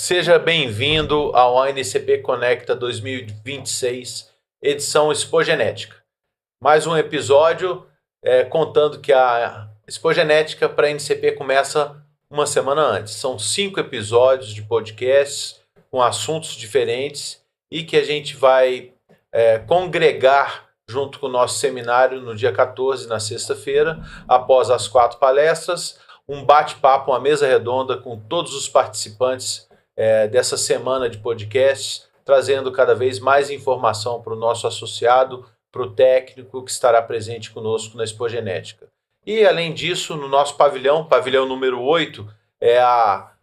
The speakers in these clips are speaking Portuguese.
Seja bem-vindo ao ANCP Conecta 2026, edição Expogenética. Mais um episódio contando que a Expogenética para a ANCP começa uma semana antes. São 5 episódios de podcasts com assuntos diferentes e que a gente vai congregar junto com o nosso seminário no dia 14, na sexta-feira, após as 4 palestras, um bate-papo, uma mesa redonda com todos os participantes dessa semana de podcasts, trazendo cada vez mais informação para o nosso associado, para o técnico que estará presente conosco na Expogenética. E, além disso, no nosso pavilhão número 8,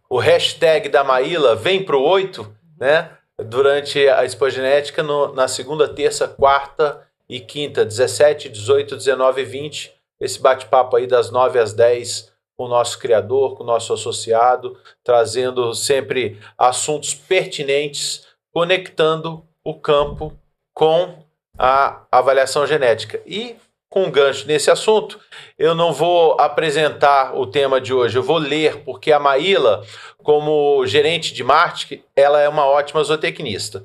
o hashtag da Maíla, vem pro 8, né? Durante a Expogenética, na segunda, terça, quarta e quinta, 17, 18, 19 e 20, esse bate-papo aí das 9 às 10, com o nosso criador, com o nosso associado, trazendo sempre assuntos pertinentes, conectando o campo com a avaliação genética. E, com um gancho nesse assunto, eu não vou apresentar o tema de hoje, eu vou ler, porque a Maíla, como gerente de marketing, ela é uma ótima zootecnista.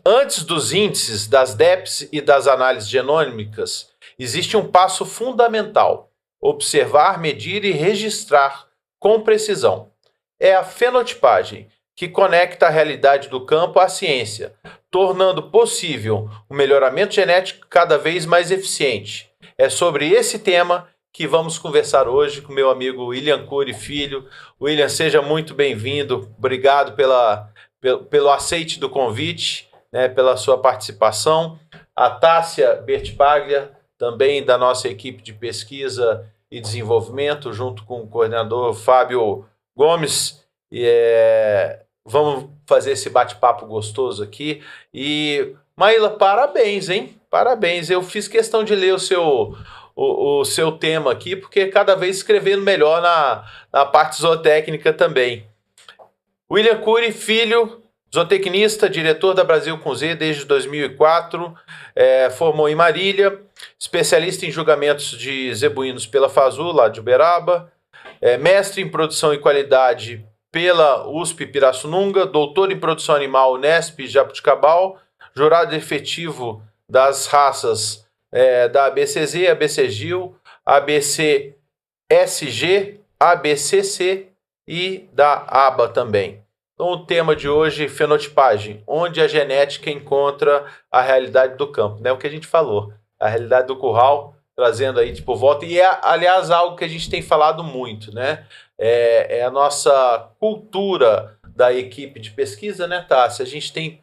Antes dos índices, das DEPs e das análises genômicas, existe um passo fundamental: observar, medir e registrar com precisão. É a fenotipagem, que conecta a realidade do campo à ciência, tornando possível o melhoramento genético cada vez mais eficiente. É sobre esse tema que vamos conversar hoje com meu amigo William Cury Filho. William, seja muito bem-vindo. Obrigado pelo aceite do convite, né, pela sua participação. A Tássia Bertipaglia, também da nossa equipe de pesquisa e desenvolvimento, junto com o coordenador Fábio Gomes. Vamos fazer esse bate-papo gostoso aqui. E, Maíla, parabéns, hein? Parabéns. Eu fiz questão de ler o seu tema aqui, porque cada vez escrevendo melhor na parte zootécnica também. William Cury Filho, zootecnista, diretor da Brasil com Z desde 2004, formou em Marília, especialista em julgamentos de zebuínos pela FASU, lá de Uberaba, mestre em produção e qualidade pela USP Pirassununga, doutor em produção animal Unesp Jabuticabal, jurado efetivo das raças da ABCZ, ABCGil, ABCSG, ABCC e da ABA também. Então, o tema de hoje, fenotipagem, onde a genética encontra a realidade do campo, né? O que a gente falou, a realidade do curral, trazendo aí, volta. E aliás, algo que a gente tem falado muito, né? É a nossa cultura da equipe de pesquisa, né, Tássia? A gente tem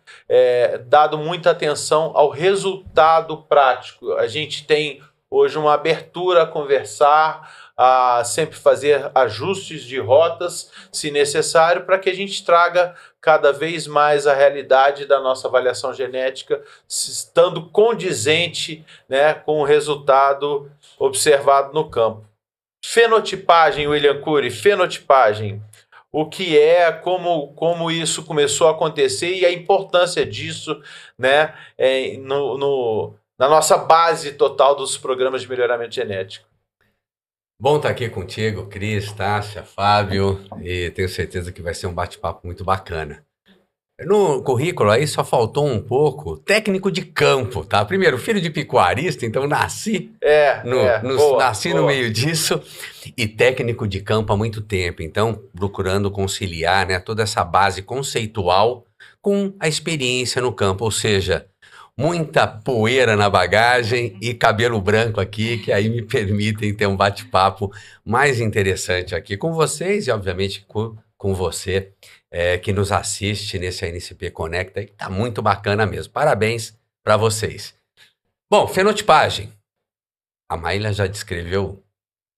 dado muita atenção ao resultado prático. A gente tem hoje uma abertura a conversar, a sempre fazer ajustes de rotas, se necessário, para que a gente traga cada vez mais a realidade da nossa avaliação genética, estando condizente, né, com o resultado observado no campo. Fenotipagem, William Cury, fenotipagem. O que como isso começou a acontecer e a importância disso, né, na nossa base total dos programas de melhoramento genético. Bom estar aqui contigo, Cris, Tássia, Fábio, e tenho certeza que vai ser um bate-papo muito bacana. No currículo aí só faltou um pouco técnico de campo, tá? Primeiro, filho de pecuarista, então nasci no meio disso, e técnico de campo há muito tempo, então procurando conciliar, né, toda essa base conceitual com a experiência no campo, ou seja, muita poeira na bagagem e cabelo branco aqui, que aí me permitem ter um bate-papo mais interessante aqui com vocês e, obviamente, com você que nos assiste nesse ANCP Conecta, que tá muito bacana mesmo. Parabéns para vocês. Bom, fenotipagem. A Maíla já descreveu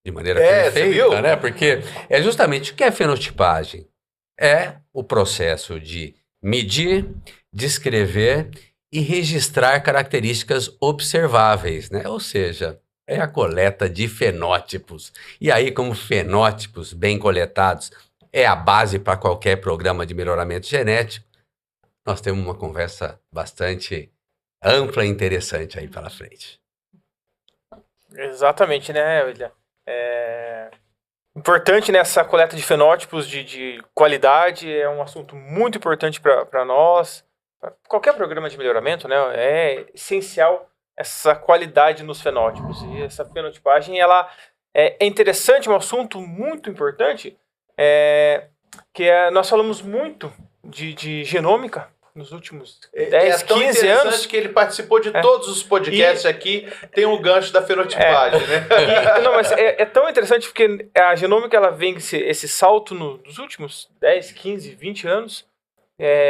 de maneira perfeita, né? Porque é justamente o que é fenotipagem. É o processo de medir, descrever e registrar características observáveis, né? Ou seja, é a coleta de fenótipos. E aí, como fenótipos bem coletados é a base para qualquer programa de melhoramento genético, nós temos uma conversa bastante ampla e interessante aí pela frente. Exatamente, né, William? importante nessa coleta de fenótipos de qualidade, é um assunto muito importante para nós. Pra qualquer programa de melhoramento, né, é essencial essa qualidade nos fenótipos. E essa fenotipagem, ela é interessante, um assunto muito importante, nós falamos muito de genômica nos últimos 10, 15 anos. Que ele participou de todos os podcasts aqui, tem um gancho da fenotipagem, né? Mas é tão interessante porque a genômica, ela vem esse salto nos últimos 10, 15, 20 anos,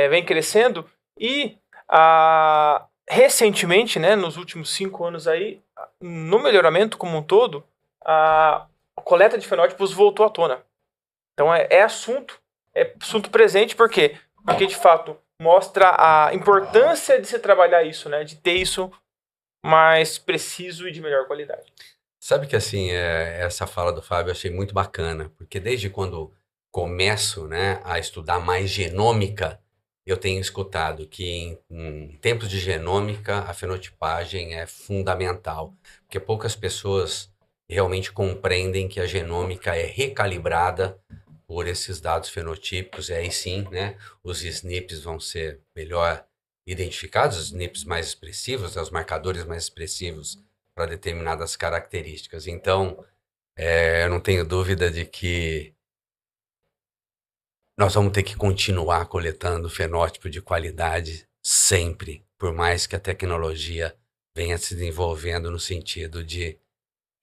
vem crescendo, e recentemente, né, nos últimos 5 anos aí, no melhoramento como um todo, a coleta de fenótipos voltou à tona. Então é assunto presente, por quê? Porque de fato mostra a importância de se trabalhar isso, né? De ter isso mais preciso e de melhor qualidade. Sabe que assim, essa fala do Fábio eu achei muito bacana, porque desde quando começo, né, a estudar mais genômica, eu tenho escutado que em tempos de genômica a fenotipagem é fundamental, porque poucas pessoas realmente compreendem que a genômica é recalibrada por esses dados fenotípicos, e aí sim, né, os SNPs vão ser melhor identificados, os SNPs mais expressivos, né, os marcadores mais expressivos para determinadas características. Então, eu não tenho dúvida de que nós vamos ter que continuar coletando fenótipo de qualidade sempre, por mais que a tecnologia venha se desenvolvendo no sentido de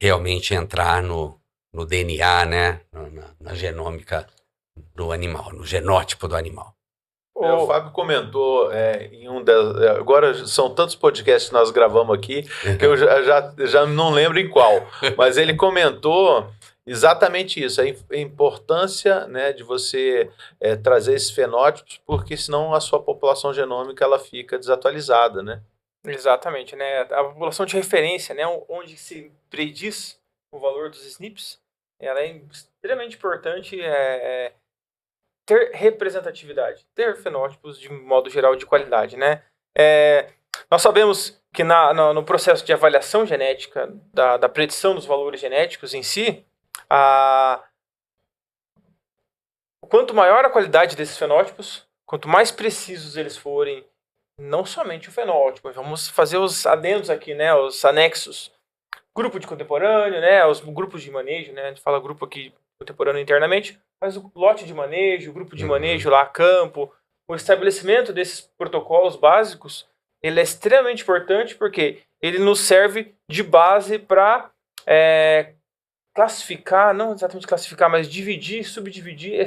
realmente entrar no DNA, né? Na genômica do animal, no genótipo do animal. O Fábio comentou em agora são tantos podcasts que nós gravamos aqui que eu já não lembro em qual, mas ele comentou exatamente isso, a importância, né, de você trazer esses fenótipos, porque senão a sua população genômica ela fica desatualizada, né? Exatamente, né? A população de referência, né, onde se prediz o valor dos SNPs, ela é extremamente importante ter representatividade, ter fenótipos de modo geral de qualidade, né? Nós sabemos que no processo de avaliação genética, da predição dos valores genéticos em si, quanto maior a qualidade desses fenótipos, quanto mais precisos eles forem, não somente o fenótipo, vamos fazer os adendos aqui, né, os anexos, grupo de contemporâneo, né, os grupos de manejo, né, a gente fala grupo aqui contemporâneo internamente, mas o lote de manejo, o grupo de manejo lá a campo, o estabelecimento desses protocolos básicos, ele é extremamente importante porque ele nos serve de base para classificar, não exatamente classificar, mas dividir, subdividir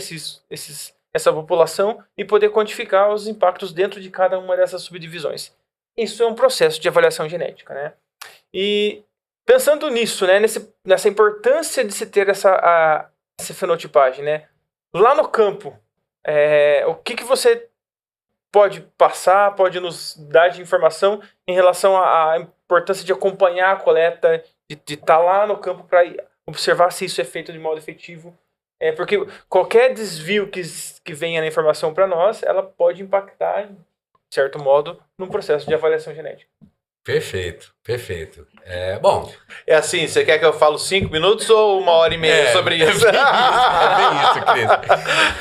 essa população e poder quantificar os impactos dentro de cada uma dessas subdivisões. Isso é um processo de avaliação genética, né? E pensando nisso, né, nessa importância de se ter essa fenotipagem, né? Lá no campo, o que você pode passar, pode nos dar de informação em relação à importância de acompanhar a coleta, de estar lá no campo para observar se isso é feito de modo efetivo? Porque qualquer desvio que venha na informação para nós, ela pode impactar, de certo modo, no processo de avaliação genética. Perfeito, perfeito. Bom. É assim, você quer que eu fale 5 minutos ou 1h30 sobre isso? É bem isso,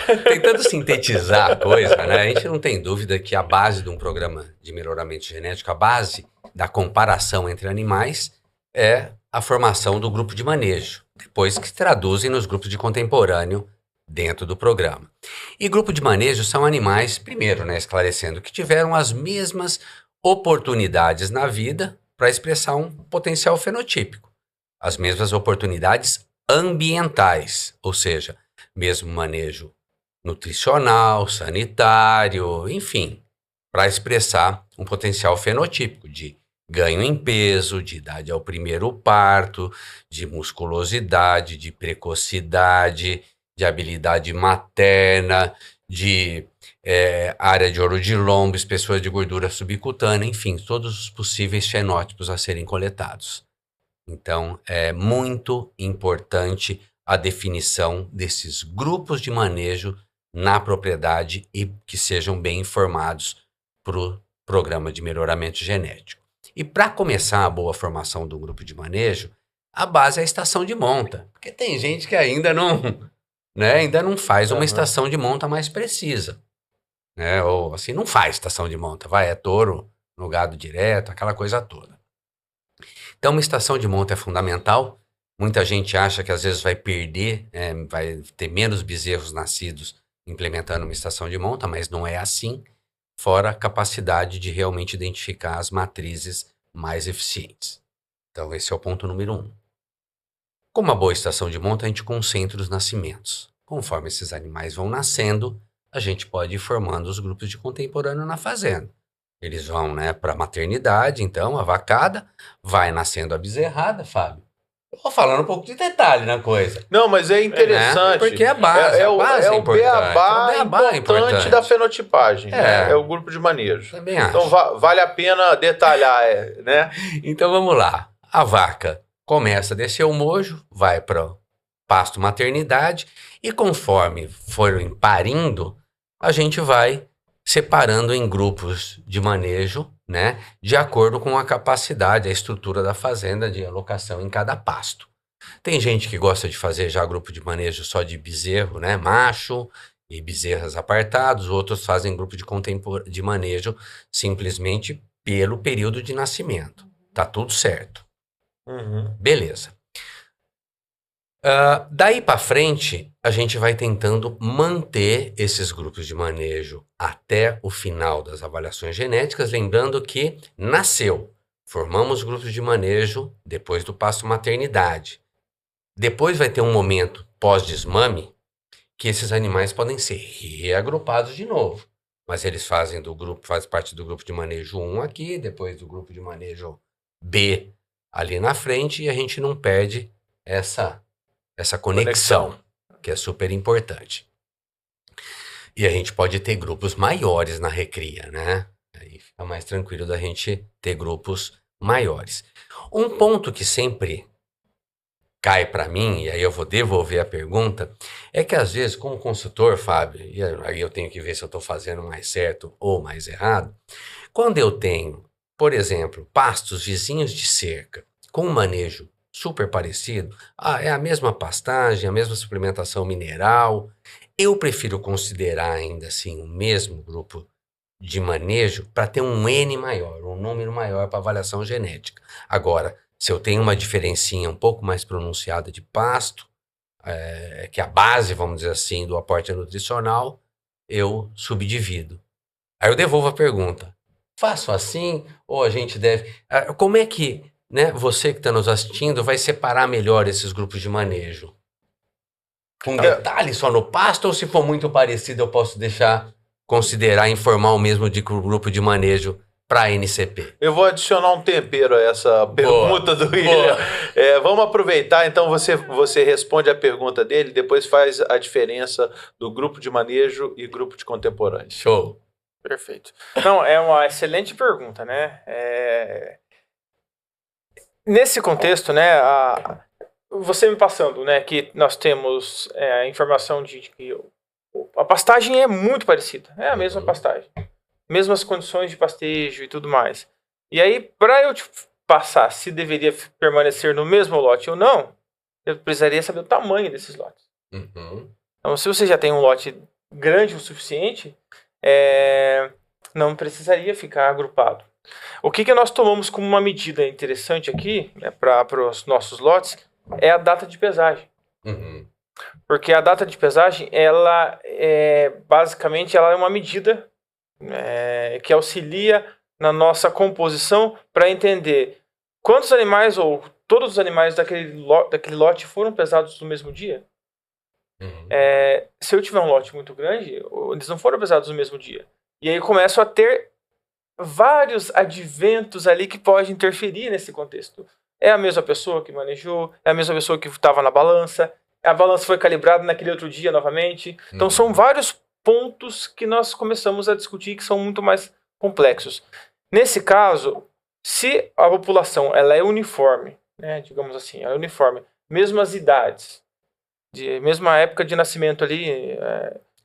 Cris. Tentando sintetizar a coisa, né? A gente não tem dúvida que a base de um programa de melhoramento genético, a base da comparação entre animais é a formação do grupo de manejo, depois que se traduzem nos grupos de contemporâneo dentro do programa. E grupo de manejo são animais, primeiro, né, esclarecendo, que tiveram as mesmas oportunidades na vida para expressar um potencial fenotípico. As mesmas oportunidades ambientais, ou seja, mesmo manejo nutricional, sanitário, enfim, para expressar um potencial fenotípico de ganho em peso, de idade ao primeiro parto, de musculosidade, de precocidade, de habilidade materna, de área de ouro de lombo, espessura de gordura subcutânea, enfim, todos os possíveis fenótipos a serem coletados. Então, é muito importante a definição desses grupos de manejo na propriedade e que sejam bem informados para o programa de melhoramento genético. E para começar a boa formação do grupo de manejo, a base é a estação de monta. Porque tem gente que ainda não faz uma estação de monta mais precisa. Né? Ou assim, não faz estação de monta. É touro no gado direto, aquela coisa toda. Então, uma estação de monta é fundamental. Muita gente acha que às vezes vai perder, vai ter menos bezerros nascidos implementando uma estação de monta, mas não é assim, fora a capacidade de realmente identificar as matrizes mais eficientes. Então, esse é o ponto número 1. Com uma boa estação de monta, a gente concentra os nascimentos. Conforme esses animais vão nascendo, a gente pode ir formando os grupos de contemporâneo na fazenda. Eles vão, para a maternidade, então, a vacada, vai nascendo a bezerrada, Fábio. Eu vou falando um pouco de detalhe na coisa. Não, mas é interessante. Porque é a base. É o beabá importante. importante da fenotipagem. Né? É o grupo de manejo. Também acho. Então vale a pena detalhar, né? Então vamos lá. A vaca começa a descer o mojo, vai para o pasto maternidade e conforme forem parindo, a gente vai separando em grupos de manejo, de acordo com a capacidade, a estrutura da fazenda de alocação em cada pasto. Tem gente que gosta de fazer já grupo de manejo só de bezerro, macho e bezerras apartados, outros fazem grupo de manejo simplesmente pelo período de nascimento. Tá tudo certo. Beleza. Daí para frente, a gente vai tentando manter esses grupos de manejo até o final das avaliações genéticas, lembrando que nasceu, formamos grupos de manejo depois do pasto maternidade. Depois vai ter um momento pós-desmame que esses animais podem ser reagrupados de novo, mas eles fazem parte do grupo de manejo 1 aqui, depois do grupo de manejo B ali na frente, e a gente não perde essa conexão, que é super importante. E a gente pode ter grupos maiores na recria, Aí fica mais tranquilo da gente ter grupos maiores. Um ponto que sempre cai para mim, e aí eu vou devolver a pergunta, é que às vezes, como consultor, Fábio, e aí eu tenho que ver se eu estou fazendo mais certo ou mais errado, quando eu tenho, por exemplo, pastos vizinhos de cerca com um manejo super parecido, é a mesma pastagem, a mesma suplementação mineral, eu prefiro considerar ainda assim o mesmo grupo de manejo para ter um N maior, um número maior para avaliação genética. Agora, se eu tenho uma diferencinha um pouco mais pronunciada de pasto, que é a base, vamos dizer assim, do aporte nutricional, eu subdivido. Aí eu devolvo a pergunta, faço assim ou a gente deve... Como é que você que está nos assistindo vai separar melhor esses grupos de manejo? Com detalhe só no pasto ou se for muito parecido eu posso considerar informar o mesmo de grupo de manejo para NCP? Eu vou adicionar um tempero a essa pergunta do William. Vamos aproveitar, então você responde a pergunta dele, depois faz a diferença do grupo de manejo e grupo de contemporâneo. Show. Perfeito. Não, é uma excelente pergunta, Nesse contexto, você me passando, que nós temos a informação de que a pastagem é muito parecida, é a mesma pastagem, mesmas condições de pastejo e tudo mais. E aí, para eu te passar se deveria permanecer no mesmo lote ou não, eu precisaria saber o tamanho desses lotes. Então, se você já tem um lote grande o suficiente, não precisaria ficar agrupado. O que nós tomamos como uma medida interessante aqui, para os nossos lotes, é a data de pesagem. Porque a data de pesagem, ela basicamente ela é uma medida que auxilia na nossa composição para entender quantos animais ou todos os animais daquele lote foram pesados no mesmo dia. Se eu tiver um lote muito grande, eles não foram pesados no mesmo dia. E aí eu começo a ter vários adventos ali que podem interferir nesse contexto. É a mesma pessoa que manejou, é a mesma pessoa que estava na balança, a balança foi calibrada naquele outro dia novamente. Então são vários pontos que nós começamos a discutir que são muito mais complexos. Nesse caso, se a população ela é uniforme, digamos assim, ela é uniforme, mesmas idades, mesma época de nascimento ali,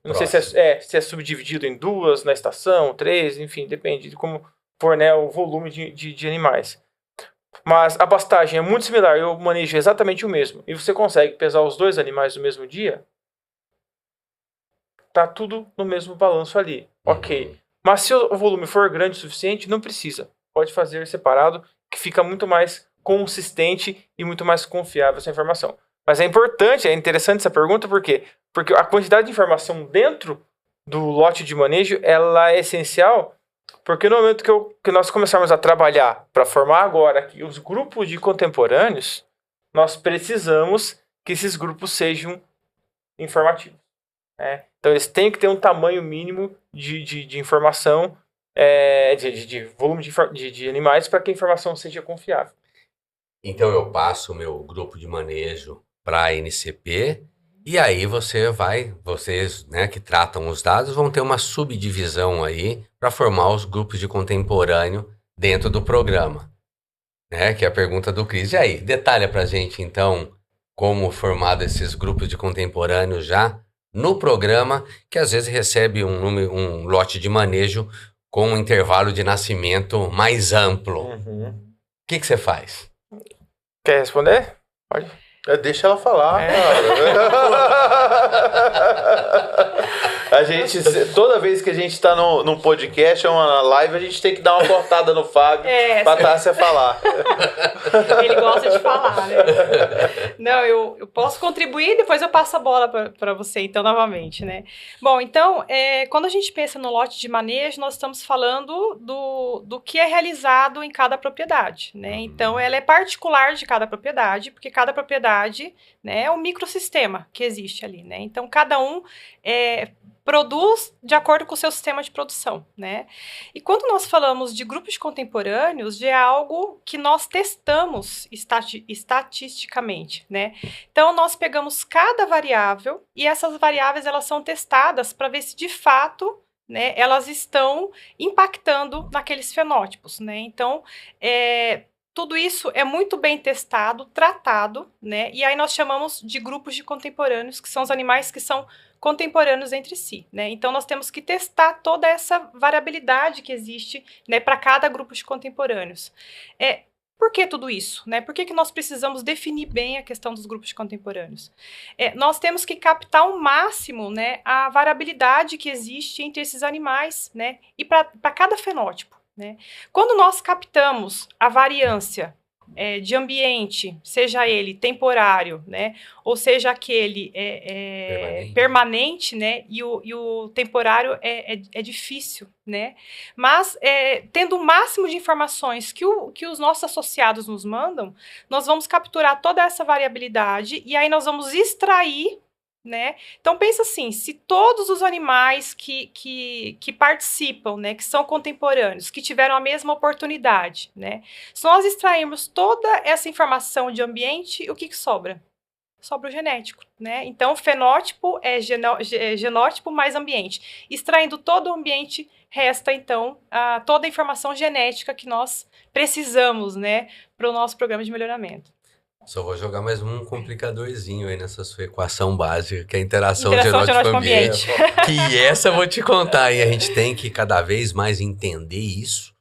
não sei se é subdividido em 2 na estação, 3, enfim, depende de como for o volume de animais. mas a pastagem é muito similar e o manejo é exatamente o mesmo, e você consegue pesar os dois animais no mesmo dia, tá tudo no mesmo balanço ali. Ok. Mas se o volume for grande o suficiente, não precisa. Pode fazer separado, que fica muito mais consistente e muito mais confiável essa informação. Mas é importante, é interessante essa pergunta, por quê? Porque a quantidade de informação dentro do lote de manejo, ela é essencial, porque no momento que nós começarmos a trabalhar para formar agora aqui os grupos de contemporâneos, nós precisamos que esses grupos sejam informativos. Então eles têm que ter um tamanho mínimo de informação, de volume de animais, para que a informação seja confiável. Então eu passo o meu grupo de manejo para a NCP e aí vocês, né, que tratam os dados, vão ter uma subdivisão aí para formar os grupos de contemporâneo dentro do programa, né? Que é a pergunta do Cris. E aí, detalha para a gente então como formado esses grupos de contemporâneo já no programa, que às vezes recebe um lote de manejo com um intervalo de nascimento mais amplo. O que você faz? Quer responder? Pode. Deixa ela falar, A gente, toda vez que a gente tá num podcast ou numa live, a gente tem que dar uma cortada no Fábio pra Tássia falar. Ele gosta de falar, né? Não, eu posso contribuir, depois eu passo a bola para você, então, novamente, né? Bom, então, quando a gente pensa no lote de manejo, nós estamos falando do que é realizado em cada propriedade, né? Então, ela é particular de cada propriedade, porque cada propriedade, né, é um microsistema que existe ali, né? Então, cada um produz de acordo com o seu sistema de produção, né? E quando nós falamos de grupos contemporâneos, é algo que nós testamos estatisticamente, né? Então, nós pegamos cada variável e essas variáveis, elas são testadas para ver se, de fato, né, elas estão impactando naqueles fenótipos, né? Então, tudo isso é muito bem testado, tratado, né? E aí nós chamamos de grupos de contemporâneos, que são os animais que são contemporâneos entre si, né? Então, nós temos que testar toda essa variabilidade que existe, né, para cada grupo de contemporâneos. Por que tudo isso, né? Por que nós precisamos definir bem a questão dos grupos de contemporâneos? Nós temos que captar ao máximo, né, a variabilidade que existe entre esses animais, né? E para cada fenótipo, né? Quando nós captamos a variância de ambiente, seja ele temporário, né, ou seja aquele permanente, né, e o temporário é difícil, né, mas tendo o máximo de informações que os nossos associados nos mandam, nós vamos capturar toda essa variabilidade e aí nós vamos extrair, né? Então, pensa assim, se todos os animais que participam, né, que são contemporâneos, que tiveram a mesma oportunidade, né, se nós extrairmos toda essa informação de ambiente, o que sobra? Sobra o genético, né? Então, o fenótipo é genótipo mais ambiente. Extraindo todo o ambiente, resta, então, toda a informação genética que nós precisamos, né, para o nosso programa de melhoramento. Só vou jogar mais um complicadorzinho aí nessa sua equação básica, que é a interação genótipo-ambiente. Que essa eu vou te contar, e a gente tem que cada vez mais entender isso,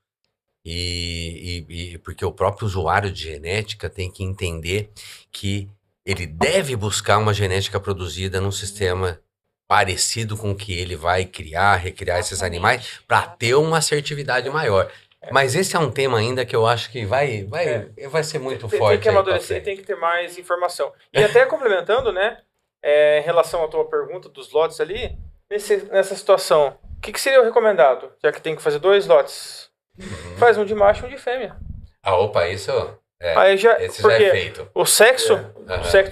e porque o próprio usuário de genética tem que entender que ele deve buscar uma genética produzida num sistema parecido com o que ele vai recriar esses animais, para ter uma assertividade maior. Mas esse é um tema ainda que eu acho que vai ser muito forte. Tem que amadurecer, tem que ter mais informação. E até complementando, né, em relação à tua pergunta dos lotes ali, nessa situação, o que seria o recomendado? Já que tem que fazer 2 lotes. Faz um de macho e um de fêmea. Opa, isso aí já, esse já é feito. O sexo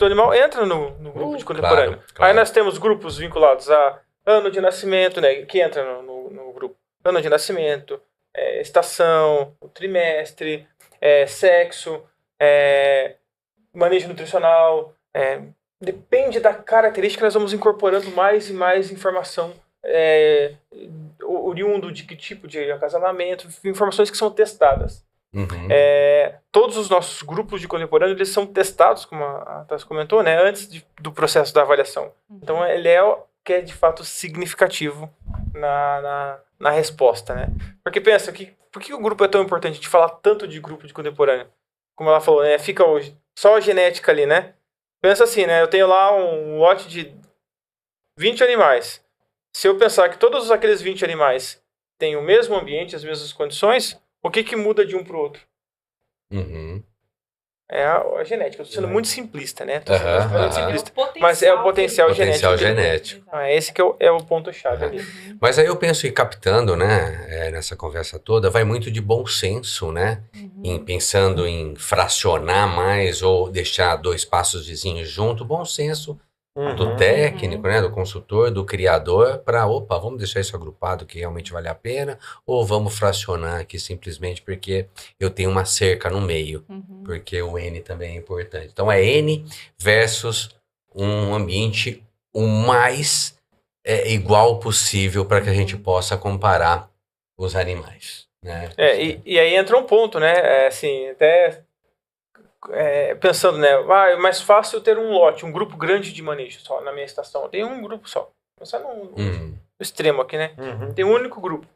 do animal entra no grupo de contemporâneo. Claro. Aí nós temos grupos vinculados a ano de nascimento, né, que entra no grupo. Ano de nascimento, estação, o trimestre, sexo, manejo nutricional. Depende da característica, nós vamos incorporando mais e mais informação oriundo de que tipo de acasalamento, informações que são testadas. Todos os nossos grupos de contemporâneo, eles são testados, como a Tássia comentou, né, antes do processo da avaliação. Então, ele que é de fato significativo na resposta, né? Porque pensa, por que o grupo é tão importante de falar tanto de grupo de contemporâneo? como ela falou, né? Fica só a genética ali, né? Pensa assim, né? Eu tenho lá um lote de 20 animais. Se eu pensar que todos aqueles 20 animais têm o mesmo ambiente, as mesmas condições, o que muda de um para o outro? Uhum. É a genética. Eu tô sendo muito simplista, né? Muito simplista. Mas é o potencial genético. Esse que é o ponto-chave ali. Mas aí eu penso, e captando, né, nessa conversa toda, vai muito de bom senso, né? Pensando em fracionar mais ou deixar 2 passos vizinhos junto, bom senso do técnico, né, do consultor, do criador, para, vamos deixar isso agrupado que realmente vale a pena, ou vamos fracionar aqui simplesmente porque eu tenho uma cerca no meio, porque o N também é importante. Então é N versus um ambiente o mais igual possível para que a gente possa comparar os animais, né? E aí entra um ponto, né, assim, até... pensando, né? É mais fácil ter um lote, um grupo grande de manejo só na minha estação. Tem um grupo só. Pensar no extremo aqui, né? Tem um único grupo.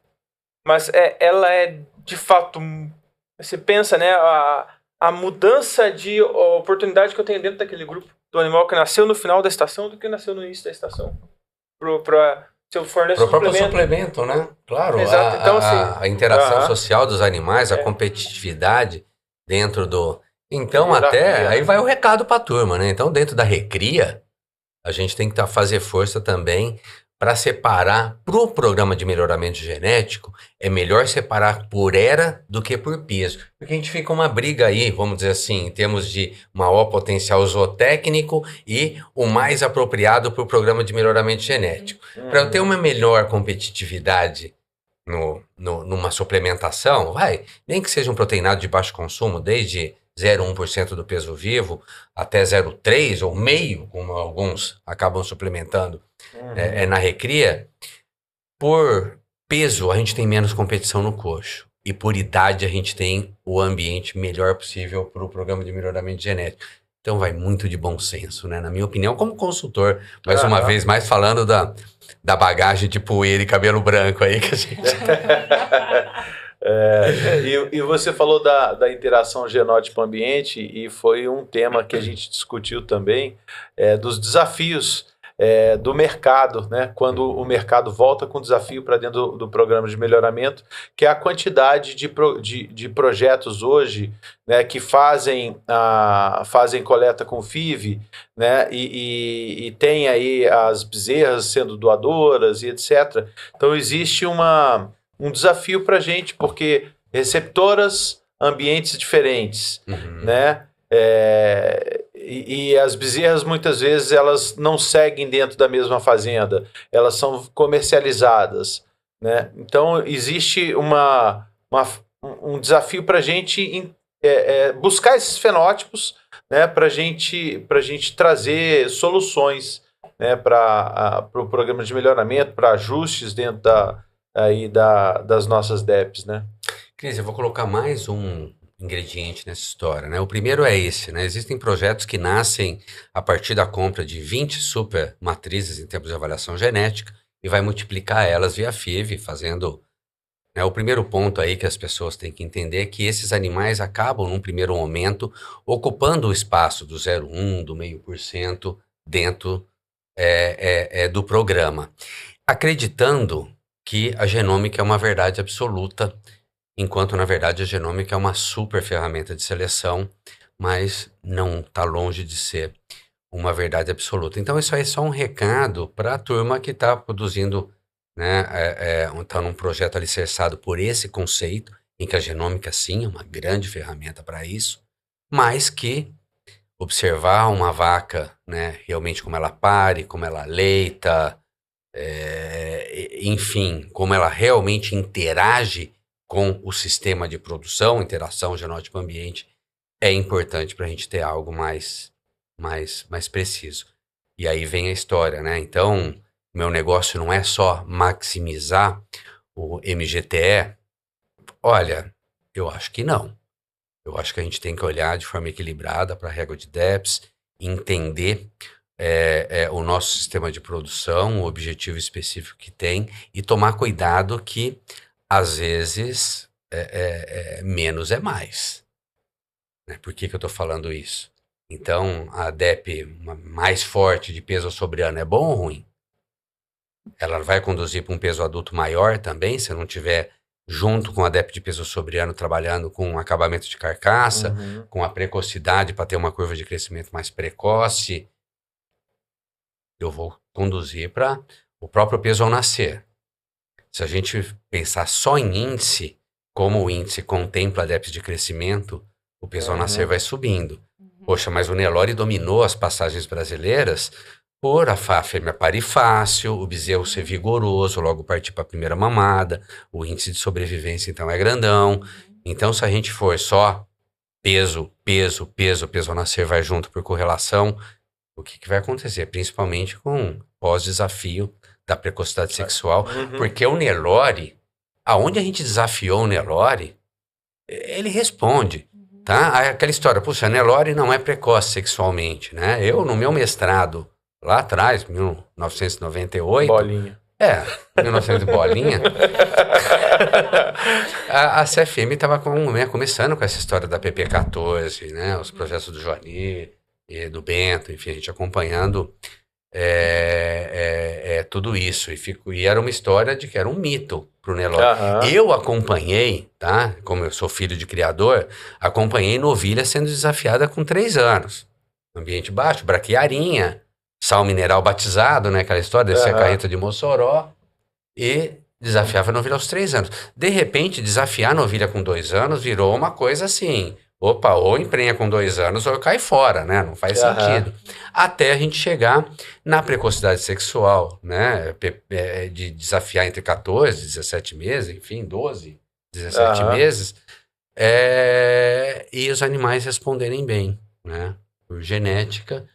Mas ela é, de fato, você pensa, né? A mudança de oportunidade que eu tenho dentro daquele grupo. Do animal que nasceu no final da estação do que nasceu no início da estação. Se eu forneço Pro próprio suplemento, né? Claro. Exato. Então, assim, a interação social dos animais, a competitividade dentro do... Então, até aí vai o recado para a turma, né? Então, dentro da recria, a gente tem que fazer força também para separar para o programa de melhoramento genético. É melhor separar por era do que por peso, porque a gente fica uma briga aí, vamos dizer assim, em termos de maior potencial zootécnico e o mais apropriado para o programa de melhoramento genético. Para eu ter uma melhor competitividade numa suplementação, nem que seja um proteinado de baixo consumo, desde 0,1% do peso vivo até 0,3% ou meio, como alguns acabam suplementando na recria, por peso a gente tem menos competição no coxo e por idade a gente tem o ambiente melhor possível para o programa de melhoramento genético. Então vai muito de bom senso, né? Na minha opinião, como consultor, mais uma vez, mais falando da bagagem de poeira e cabelo branco aí que a gente... E você falou da interação genótipo-ambiente e foi um tema que a gente discutiu também, dos desafios do mercado, né? Quando o mercado volta com desafio para dentro do programa de melhoramento, que é a quantidade de projetos hoje, né, que fazem coleta com FIV, né, e tem aí as bezerras sendo doadoras e etc. Então existe um desafio para a gente, porque receptoras, ambientes diferentes, né? E as bezerras, muitas vezes, elas não seguem dentro da mesma fazenda, elas são comercializadas, né? Então, existe um desafio para a gente buscar esses fenótipos, né? Para a gente trazer soluções, né? Para o programa de melhoramento, para ajustes dentro das nossas DEPs, né? Cris, eu vou colocar mais um ingrediente nessa história, né? O primeiro é esse, né? Existem projetos que nascem a partir da compra de 20 super matrizes em termos de avaliação genética e vai multiplicar elas via FIV, fazendo... Né? O primeiro ponto aí que as pessoas têm que entender é que esses animais acabam, num primeiro momento, ocupando o espaço do 0,1%, do 0,5% dentro do programa, acreditando que a genômica é uma verdade absoluta, enquanto, na verdade, a genômica é uma super ferramenta de seleção, mas não está longe de ser uma verdade absoluta. Então, isso aí é só um recado para a turma que está produzindo, né, está num projeto alicerçado por esse conceito, em que a genômica, sim, é uma grande ferramenta para isso, mas que observar uma vaca, né, realmente como ela pare, como ela leita, enfim, como ela realmente interage com o sistema de produção, interação genótipo-ambiente, é importante para a gente ter algo mais preciso. E aí vem a história, né? Então, meu negócio não é só maximizar o MGTE. Olha, eu acho que não. Eu acho que a gente tem que olhar de forma equilibrada para a régua de DEPS, entender o nosso sistema de produção, o objetivo específico que tem e tomar cuidado que às vezes menos é mais. Né? Por que eu estou falando isso? Então, a DEP mais forte de peso sobre ano é bom ou ruim? Ela vai conduzir para um peso adulto maior também, se não tiver junto com a DEP de peso sobre ano trabalhando com acabamento de carcaça, com a precocidade para ter uma curva de crescimento mais precoce. Eu vou conduzir para o próprio peso ao nascer. Se a gente pensar só em índice, como o índice contempla a DEP de crescimento, o peso ao nascer vai subindo. Poxa, mas o Nelore dominou as passagens brasileiras por a fêmea parir fácil, o bezerro ser vigoroso, logo partir para a primeira mamada, o índice de sobrevivência então é grandão. Então, se a gente for só peso ao nascer vai junto por correlação, o que vai acontecer? Principalmente com pós-desafio da precocidade sexual, porque o Nelore, aonde a gente desafiou o Nelore, ele responde. Tá? Aquela história, puxa, Nelore não é precoce sexualmente, né? Eu, no meu mestrado, lá atrás, 1998... Bolinha. 1900 bolinha. a CFM estava começando com essa história da PP14, né? Os projetos do Joanir e do Bento, enfim, a gente acompanhando tudo isso. E era uma história de que era um mito pro Nelore. Eu acompanhei, tá? Como eu sou filho de criador, acompanhei novilha sendo desafiada com 3 anos. Ambiente baixo, braquiarinha, sal mineral batizado, né? Aquela história, descer a carreta de Mossoró. E desafiava a novilha aos 3 anos. De repente, desafiar a novilha com 2 anos virou uma coisa assim... Opa, ou emprenha com 2 anos ou cai fora, né? Não faz sentido. Até a gente chegar na precocidade sexual, né? De desafiar entre 14 e 17 meses, enfim, 12, 17 meses. E os animais responderem bem, né? Por genética.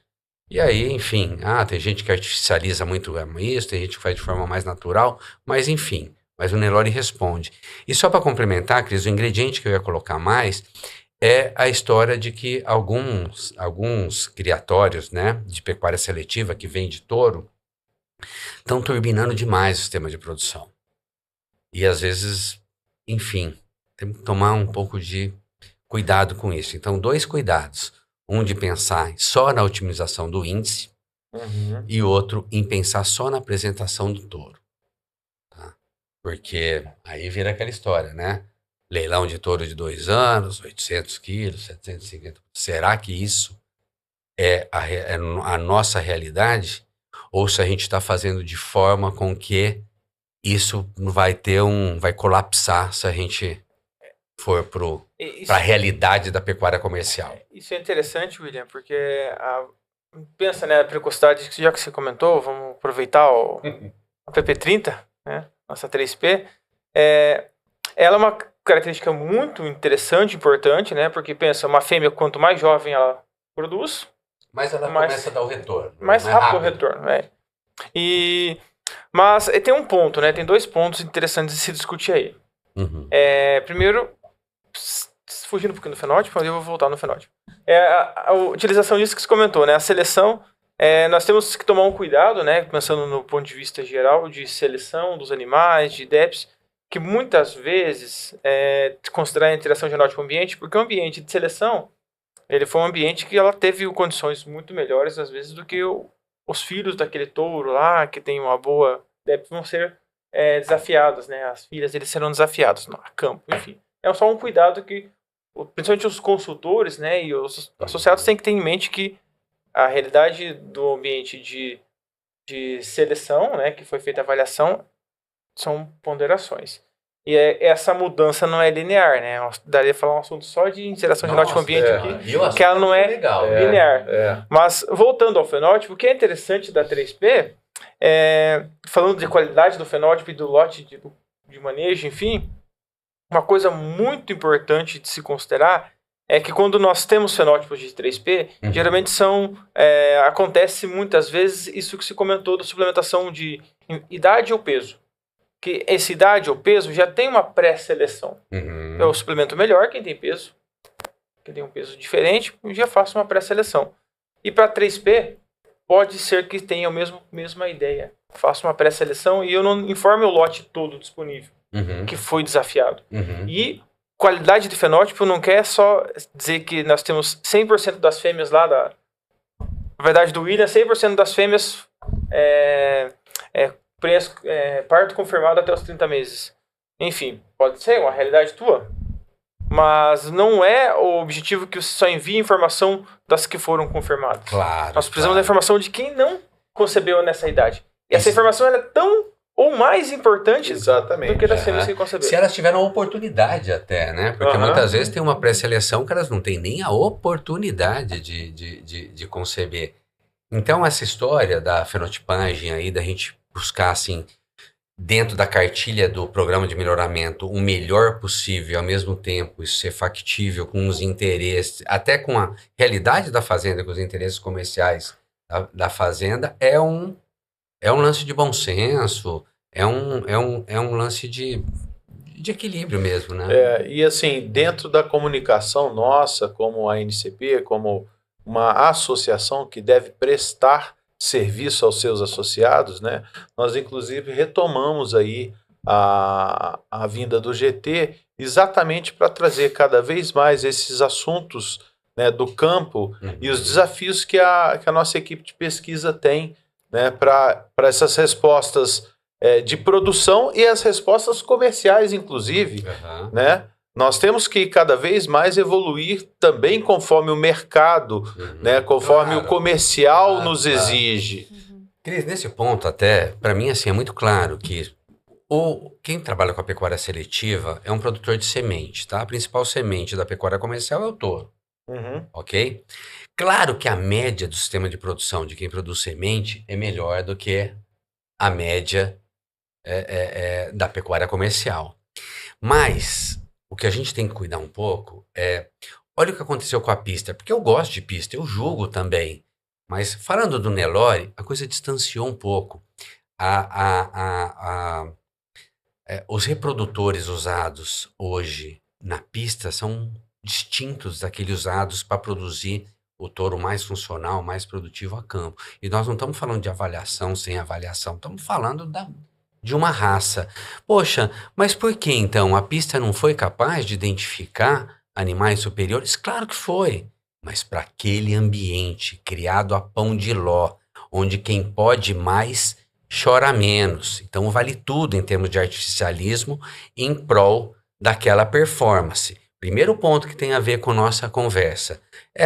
E aí, enfim, tem gente que artificializa muito isso, tem gente que faz de forma mais natural, mas enfim. Mas o Nelore responde. E só para complementar, Cris, o ingrediente que eu ia colocar mais... é a história de que alguns criatórios, né, de pecuária seletiva que vem de touro estão turbinando demais o sistema de produção. E às vezes, enfim, temos que tomar um pouco de cuidado com isso. Então, 2 cuidados. Um de pensar só na otimização do índice e outro em pensar só na apresentação do touro. Tá? Porque aí vira aquela história, né? Leilão de touro de 2 anos, 800 quilos, 750. Será que isso é a nossa realidade? Ou se a gente está fazendo de forma com que isso vai colapsar se a gente for para a realidade da pecuária comercial? Isso é interessante, William, porque pensa, né, a precocidade, já que você comentou, vamos aproveitar a PP30, né, nossa 3P, ela é uma característica muito interessante, importante, né? Porque pensa, uma fêmea, quanto mais jovem ela produz... mais ela começa a dar o retorno. Mais rápido o retorno, Mas tem um ponto, né? Tem 2 pontos interessantes de se discutir aí. Primeiro, fugindo um pouquinho do fenótipo, eu vou voltar no fenótipo. A utilização disso que você comentou, né? A seleção, nós temos que tomar um cuidado, né? Pensando no ponto de vista geral de seleção dos animais, de DEPs, que muitas vezes considerar a interação genótipo-ambiente, porque o ambiente de seleção, ele foi um ambiente que ela teve condições muito melhores, às vezes, do que os filhos daquele touro lá, que tem uma boa... vão ser desafiados, né? As filhas, eles serão desafiados no campo, enfim. É só um cuidado que, principalmente os consultores, né, e os associados têm que ter em mente que a realidade do ambiente de seleção, né, que foi feita a avaliação, são ponderações. E essa mudança não é linear, né? Daria pra falar um assunto só de interação genótipo-ambiente aqui, que ela não é linear. Mas, voltando ao fenótipo, o que é interessante da 3P, falando de qualidade do fenótipo e do lote de manejo, enfim, uma coisa muito importante de se considerar é que quando nós temos fenótipos de 3P, geralmente acontece muitas vezes isso que se comentou da suplementação de idade ou peso. Que essa idade ou peso já tem uma pré-seleção. Eu suplemento melhor quem tem peso, quem tem um peso diferente, eu já faço uma pré-seleção. E para 3P, pode ser que tenha a mesma ideia. Faço uma pré-seleção e eu não informe o lote todo disponível, que foi desafiado. E qualidade de fenótipo não quer só dizer que nós temos 100% das fêmeas lá na verdade, do William, 100% das fêmeas parto confirmado até os 30 meses. Enfim, pode ser uma realidade tua, mas não é o objetivo que você só envie informação das que foram confirmadas. Claro. Nós precisamos da informação de quem não concebeu nessa idade. E essa informação ela é tão ou mais importante do que das fêmeas que conceberam. Se elas tiveram a oportunidade até, né? Porque muitas vezes tem uma pré-seleção que elas não têm nem a oportunidade de conceber. Então, essa história da fenotipagem aí, da gente buscar, assim, dentro da cartilha do programa de melhoramento, o melhor possível, ao mesmo tempo, isso ser factível com os interesses, até com a realidade da fazenda, com os interesses comerciais da fazenda, é um lance de bom senso, é um lance de equilíbrio mesmo, né? E assim, dentro da comunicação nossa, como a NCP, como uma associação que deve prestar serviço aos seus associados, né? Nós, inclusive, retomamos aí a vinda do GT exatamente para trazer cada vez mais esses assuntos, né, do campo e os desafios que a nossa equipe de pesquisa tem, né, para essas respostas de produção e as respostas comerciais, inclusive, né? Nós temos que cada vez mais evoluir também conforme o mercado, né, conforme o comercial nos exige. Cris, nesse ponto até, para mim, assim, é muito claro que quem trabalha com a pecuária seletiva é um produtor de semente, tá? A principal semente da pecuária comercial é o touro, ok? Claro que a média do sistema de produção de quem produz semente é melhor do que a média da pecuária comercial. Mas o que a gente tem que cuidar um pouco olha o que aconteceu com a pista, porque eu gosto de pista, eu julgo também. Mas falando do Nelore, a coisa distanciou um pouco. Os reprodutores usados hoje na pista são distintos daqueles usados para produzir o touro mais funcional, mais produtivo a campo. E nós não estamos falando de avaliação sem avaliação, estamos falando de uma raça. Poxa, mas por que então a pista não foi capaz de identificar animais superiores? Claro que foi, mas para aquele ambiente criado a pão de ló, onde quem pode mais chora menos. Então vale tudo em termos de artificialismo em prol daquela performance. Primeiro ponto que tem a ver com nossa conversa.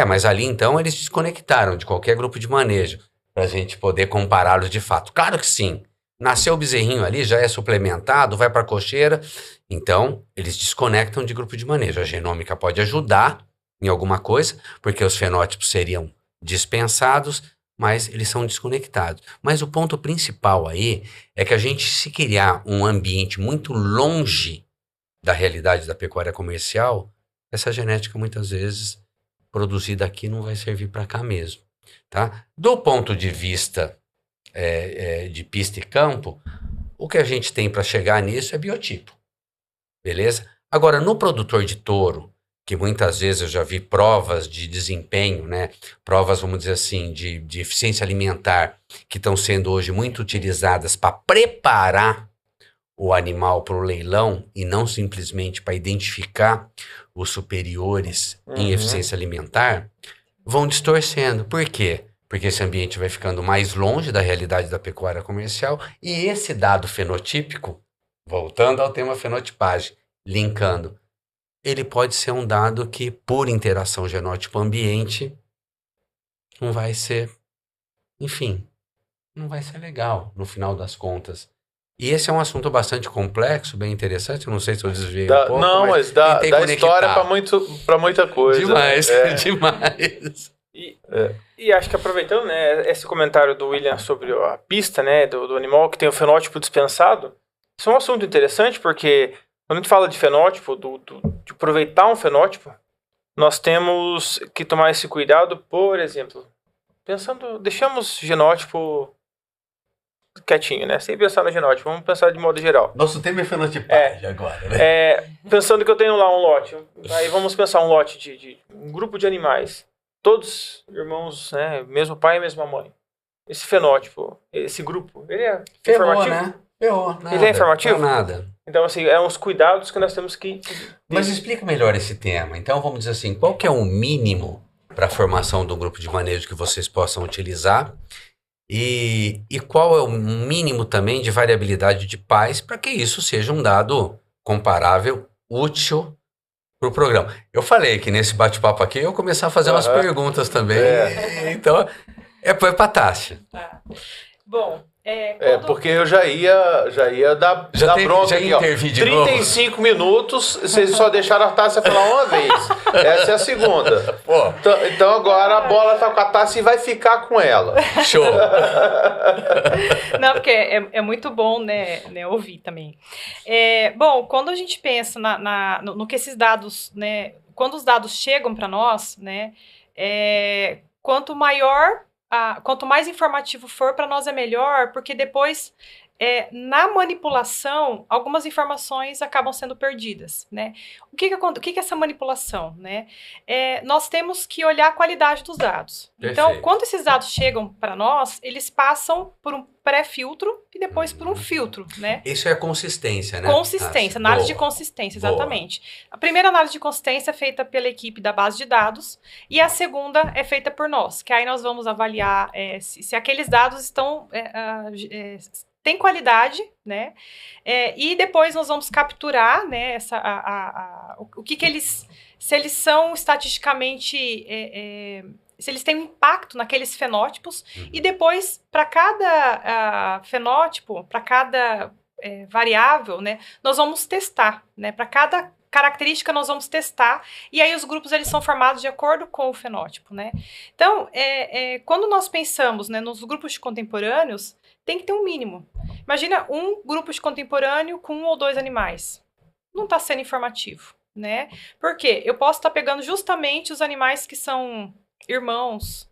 Mas ali então eles desconectaram de qualquer grupo de manejo para a gente poder compará-los de fato. Claro que sim. Nasceu o bezerrinho ali, já é suplementado, vai para a cocheira. Então, eles desconectam de grupo de manejo. A genômica pode ajudar em alguma coisa, porque os fenótipos seriam dispensados, mas eles são desconectados. Mas o ponto principal aí é que a gente, se criar um ambiente muito longe da realidade da pecuária comercial, essa genética muitas vezes produzida aqui não vai servir para cá mesmo, tá? Do ponto de vista de pista e campo, o que a gente tem para chegar nisso é biotipo, beleza? Agora, no produtor de touro, que muitas vezes eu já vi provas de desempenho, né? Provas, vamos dizer assim, de eficiência alimentar, que estão sendo hoje muito utilizadas para preparar o animal para o leilão e não simplesmente para identificar os superiores em eficiência alimentar, vão distorcendo. Por quê? Porque esse ambiente vai ficando mais longe da realidade da pecuária comercial e esse dado fenotípico, voltando ao tema fenotipagem, linkando, ele pode ser um dado que, por interação genótipo-ambiente, não vai ser, enfim, não vai ser legal no final das contas. E esse é um assunto bastante complexo, bem interessante. Eu não sei se eu desviei um pouco. Não, mas dá história para muita coisa. Demais, demais. E acho que aproveitando, né, esse comentário do William sobre a pista, né, do animal que tem o fenótipo dispensado, isso é um assunto interessante porque quando a gente fala de fenótipo, de aproveitar um fenótipo, nós temos que tomar esse cuidado, por exemplo, deixamos genótipo quietinho, né? Sem pensar no genótipo, vamos pensar de modo geral. Nosso tema é fenotipagem agora, né? Pensando que eu tenho lá um lote, aí vamos pensar um lote de um grupo de animais, todos irmãos, né? Mesmo pai e mesma mãe. Esse fenótipo, esse grupo, ele é informativo? Né? Ferrou, nada. Ele é informativo? Nada. Então, assim, é uns cuidados que nós temos que... Mas explica melhor esse tema. Então, vamos dizer assim, qual que é o mínimo para a formação do grupo de manejo que vocês possam utilizar? E qual é o mínimo também de variabilidade de pais para que isso seja um dado comparável, útil para o programa? Eu falei que nesse bate-papo aqui eu vou começar a fazer umas perguntas também. Então, é para a Tássia. Tá. Bom, porque eu já ia dar bronca já aqui, ó. intervi de 35 minutos, vocês só deixaram a Tássia falar uma vez. Essa é a segunda. Pô. Então agora a bola tá com a Tássia e vai ficar com ela. Show! Não, porque é muito bom, né, ouvir também. Bom, quando a gente pensa no que esses dados, né, quando os dados chegam para nós, né, quanto mais informativo for, para nós é melhor, porque depois, na manipulação, algumas informações acabam sendo perdidas, né? O que é essa manipulação, né? Nós temos que olhar a qualidade dos dados. Perfeito. Então, quando esses dados chegam para nós, eles passam por um pré-filtro e depois por um filtro, né? Isso é consistência, né? Consistência, análise de consistência, exatamente. Boa. A primeira análise de consistência é feita pela equipe da base de dados e a segunda é feita por nós, que aí nós vamos avaliar se aqueles dados estão... tem qualidade, né? E depois nós vamos capturar, né, o que eles... Se eles são estatisticamente... se eles têm um impacto naqueles fenótipos, e depois, para cada fenótipo, para cada variável, né, nós vamos testar, né, para cada característica nós vamos testar, e aí os grupos eles são formados de acordo com o fenótipo, né. Então, quando nós pensamos, né, nos grupos de contemporâneos, tem que ter um mínimo. Imagina um grupo de contemporâneo com 1 ou 2 animais. Não está sendo informativo, né? Por quê? Eu posso estar pegando justamente os animais que são irmãos,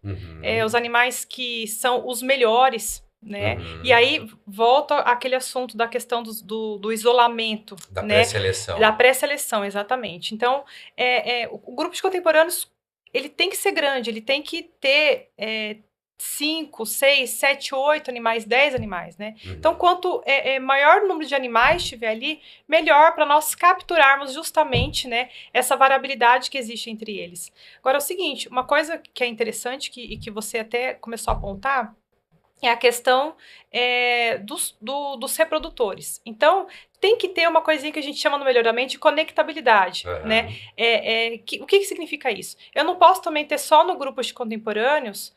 os animais que são os melhores, né? E aí volta aquele assunto da questão do isolamento, da, né? pré-seleção. Da pré-seleção, exatamente. Então, o grupo de contemporâneos, ele tem que ser grande, ele tem que ter 5, 6, 7, 8 animais, 10 animais, né? Então, quanto maior o número de animais tiver ali, melhor para nós capturarmos justamente, né, essa variabilidade que existe entre eles. Agora, é o seguinte, uma coisa que é interessante e que você até começou a apontar é a questão dos reprodutores. Então, tem que ter uma coisinha que a gente chama no melhoramento de conectabilidade, né? O que significa isso? Eu não posso também ter só no grupo de contemporâneos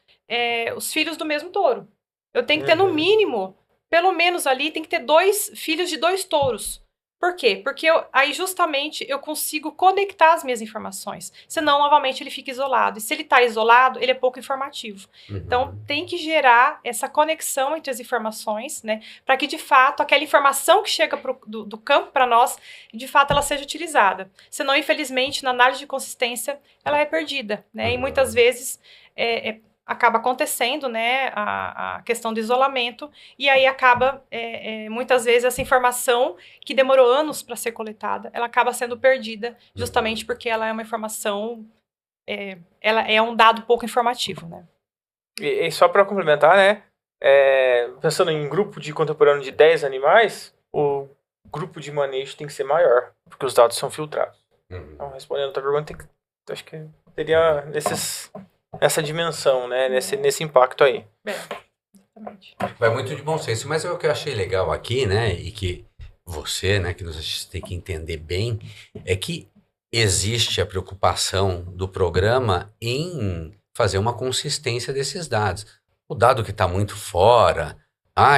os filhos do mesmo touro. Eu tenho que ter, no mínimo, pelo menos ali, tem que ter 2 filhos de 2 touros. Por quê? Porque aí, justamente, eu consigo conectar as minhas informações. Senão, novamente, ele fica isolado. E se ele está isolado, ele é pouco informativo. Então, tem que gerar essa conexão entre as informações, né? Para que, de fato, aquela informação que chega do campo para nós, de fato, ela seja utilizada. Senão, infelizmente, na análise de consistência, ela é perdida, né? E muitas vezes... acaba acontecendo, né, a questão do isolamento, e aí acaba, muitas vezes, essa informação que demorou anos para ser coletada, ela acaba sendo perdida, justamente porque ela é uma informação, ela é um dado pouco informativo, né. E só para complementar, né, pensando em um grupo de contemporâneo de 10 animais, o grupo de manejo tem que ser maior, porque os dados são filtrados. Então, respondendo a outra pergunta, acho que teria essa dimensão, né? Nesse impacto aí. Exatamente. Vai muito de bom senso, mas o que eu achei legal aqui, né, e que você, né, que nos assiste tem que entender bem, é que existe a preocupação do programa em fazer uma consistência desses dados. O dado que está muito fora,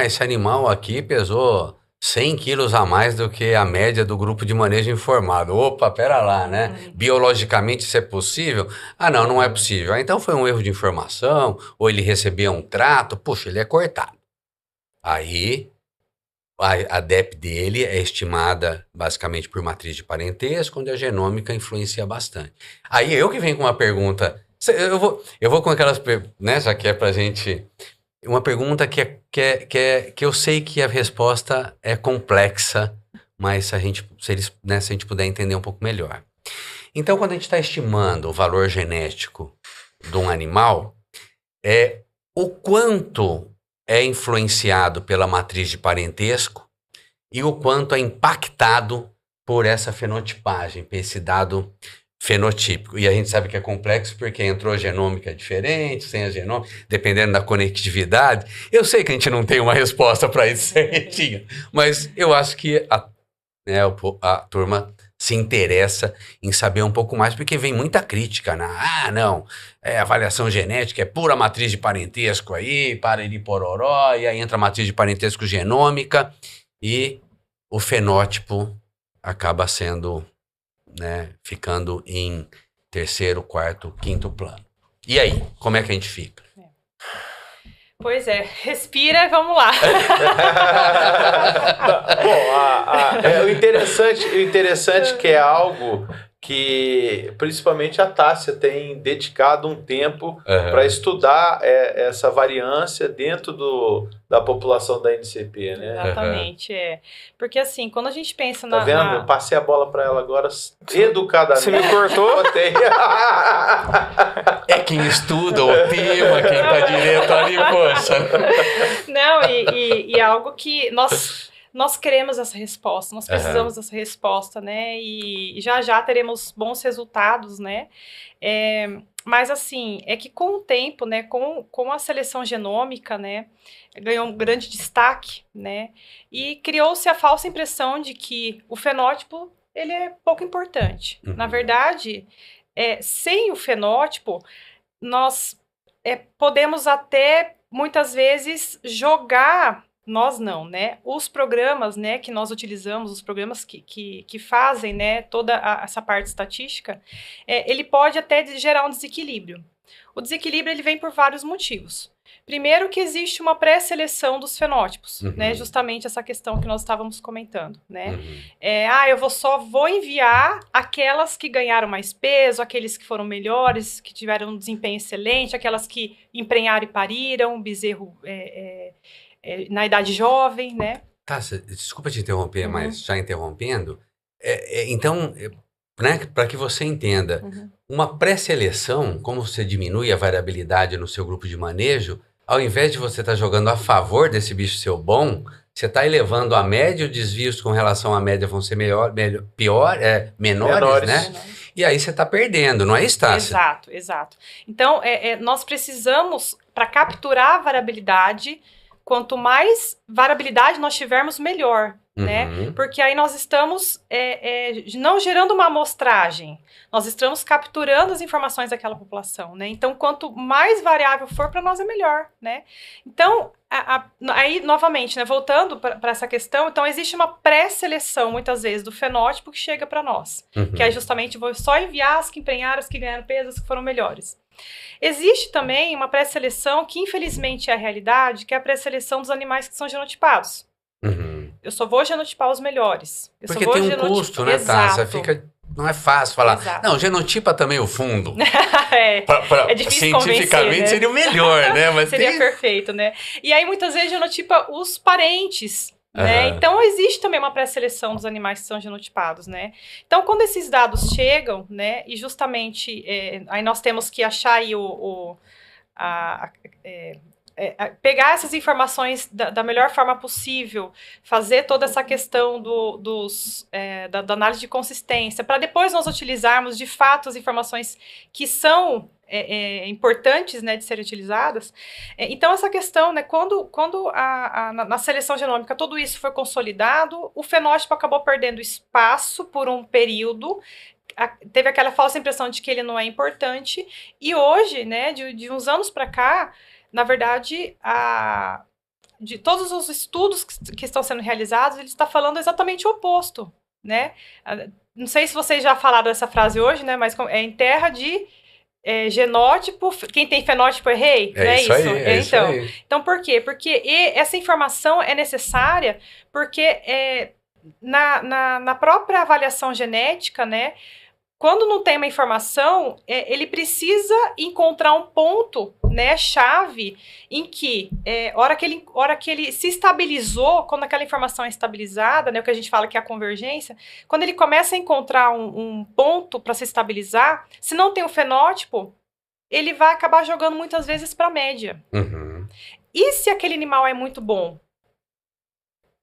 esse animal aqui pesou 100 quilos a mais do que a média do grupo de manejo informado. Opa, pera lá, né? Biologicamente isso é possível? Não é possível. Então foi um erro de informação, ou ele recebeu um trato, puxa, ele é cortado. Aí a DEP dele é estimada basicamente por matriz de parentesco, onde a genômica influencia bastante. Aí eu que venho com uma pergunta, eu vou com aquelas, né, já que é pra gente... Uma pergunta que eu sei que a resposta é complexa, mas se a gente puder entender um pouco melhor. Então, quando a gente está estimando o valor genético de um animal, o quanto é influenciado pela matriz de parentesco e o quanto é impactado por essa fenotipagem, por esse dado fenotípico. E a gente sabe que é complexo porque entrou genômica diferente, sem a genômica, dependendo da conectividade. Eu sei que a gente não tem uma resposta para isso certinho, mas eu acho que a turma se interessa em saber um pouco mais, porque vem muita crítica, né? Não, avaliação genética é pura matriz de parentesco aí, pariri pororó, e aí entra a matriz de parentesco genômica, e o fenótipo acaba sendo, né, ficando em terceiro, quarto, quinto plano. E aí, como é que a gente fica? Pois é, respira e vamos lá. Bom, o interessante que é algo que principalmente a Tássia tem dedicado um tempo para estudar essa variância dentro da população da NCP, né? Exatamente, Porque assim, quando a gente pensa Tá vendo? Eu passei a bola para ela agora educadamente. Você me cortou? É quem estuda o tema, quem tá direto ali, poxa. Não, e algo que nós queremos essa resposta, nós precisamos dessa resposta, né? E já teremos bons resultados, né? Mas assim, é que com o tempo, né, com a seleção genômica, né, ganhou um grande destaque, né? E criou-se a falsa impressão de que o fenótipo, ele é pouco importante. Uhum. Na verdade, sem o fenótipo, nós podemos até, muitas vezes, jogar... Nós não, né? Os programas, né, que nós utilizamos, os programas que fazem, né, toda essa parte estatística, ele pode até gerar um desequilíbrio. O desequilíbrio ele vem por vários motivos. Primeiro que existe uma pré-seleção dos fenótipos, né? Justamente essa questão que nós estávamos comentando, né? Eu só vou enviar aquelas que ganharam mais peso, aqueles que foram melhores, que tiveram um desempenho excelente, aquelas que emprenharam e pariram, bezerro... na idade jovem, né? Tá, desculpa te interromper, mas já interrompendo, então, né, para que você entenda, uma pré-seleção, como você diminui a variabilidade no seu grupo de manejo, ao invés de você estar jogando a favor desse bicho seu bom, você está elevando a média, os desvios com relação à média vão ser menores, né? E aí você está perdendo, não é isso, Tássia? Exato. Então, nós precisamos, para capturar a variabilidade, quanto mais variabilidade nós tivermos, melhor, né? Porque aí nós estamos não gerando uma amostragem, nós estamos capturando as informações daquela população, né? Então, quanto mais variável for, para nós é melhor, né? Então, aí, novamente, né, voltando para essa questão, então existe uma pré-seleção, muitas vezes, do fenótipo que chega para nós, que é justamente, vou só enviar as que emprenharam, as que ganharam peso, as que foram melhores. Existe também uma pré-seleção que, infelizmente, é a realidade, que é a pré-seleção dos animais que são genotipados. Eu só vou genotipar os melhores. Porque tem um custo, né, Tássia? Não é fácil falar. Exato. Não, genotipa também o fundo. É difícil cientificamente convencer, né? Seria o melhor, né? Mas seria perfeito, né? E aí, muitas vezes, genotipa os parentes, né? Então, existe também uma pré-seleção dos animais que são genotipados, né? Então, quando esses dados chegam, né? E justamente, aí nós temos que achar aí pegar essas informações da melhor forma possível, fazer toda essa questão da análise de consistência, para depois nós utilizarmos, de fato, as informações que são importantes, né, de serem utilizadas. Então, essa questão, né, quando na seleção genômica tudo isso foi consolidado, o fenótipo acabou perdendo espaço por um período, teve aquela falsa impressão de que ele não é importante, e hoje, né, de uns anos para cá, na verdade, de todos os estudos que estão sendo realizados, ele está falando exatamente o oposto, né? Não sei se vocês já falaram essa frase hoje, né? Mas em terra de genótipo, quem tem fenótipo é rei, né? Isso aí. Então, por quê? Porque essa informação é necessária porque na própria avaliação genética, né? Quando não tem uma informação, ele precisa encontrar um ponto, né, chave, em que, hora que ele se estabilizou, quando aquela informação é estabilizada, né, o que a gente fala que é a convergência, quando ele começa a encontrar um ponto para se estabilizar, se não tem o fenótipo, ele vai acabar jogando muitas vezes para a média. E se aquele animal é muito bom?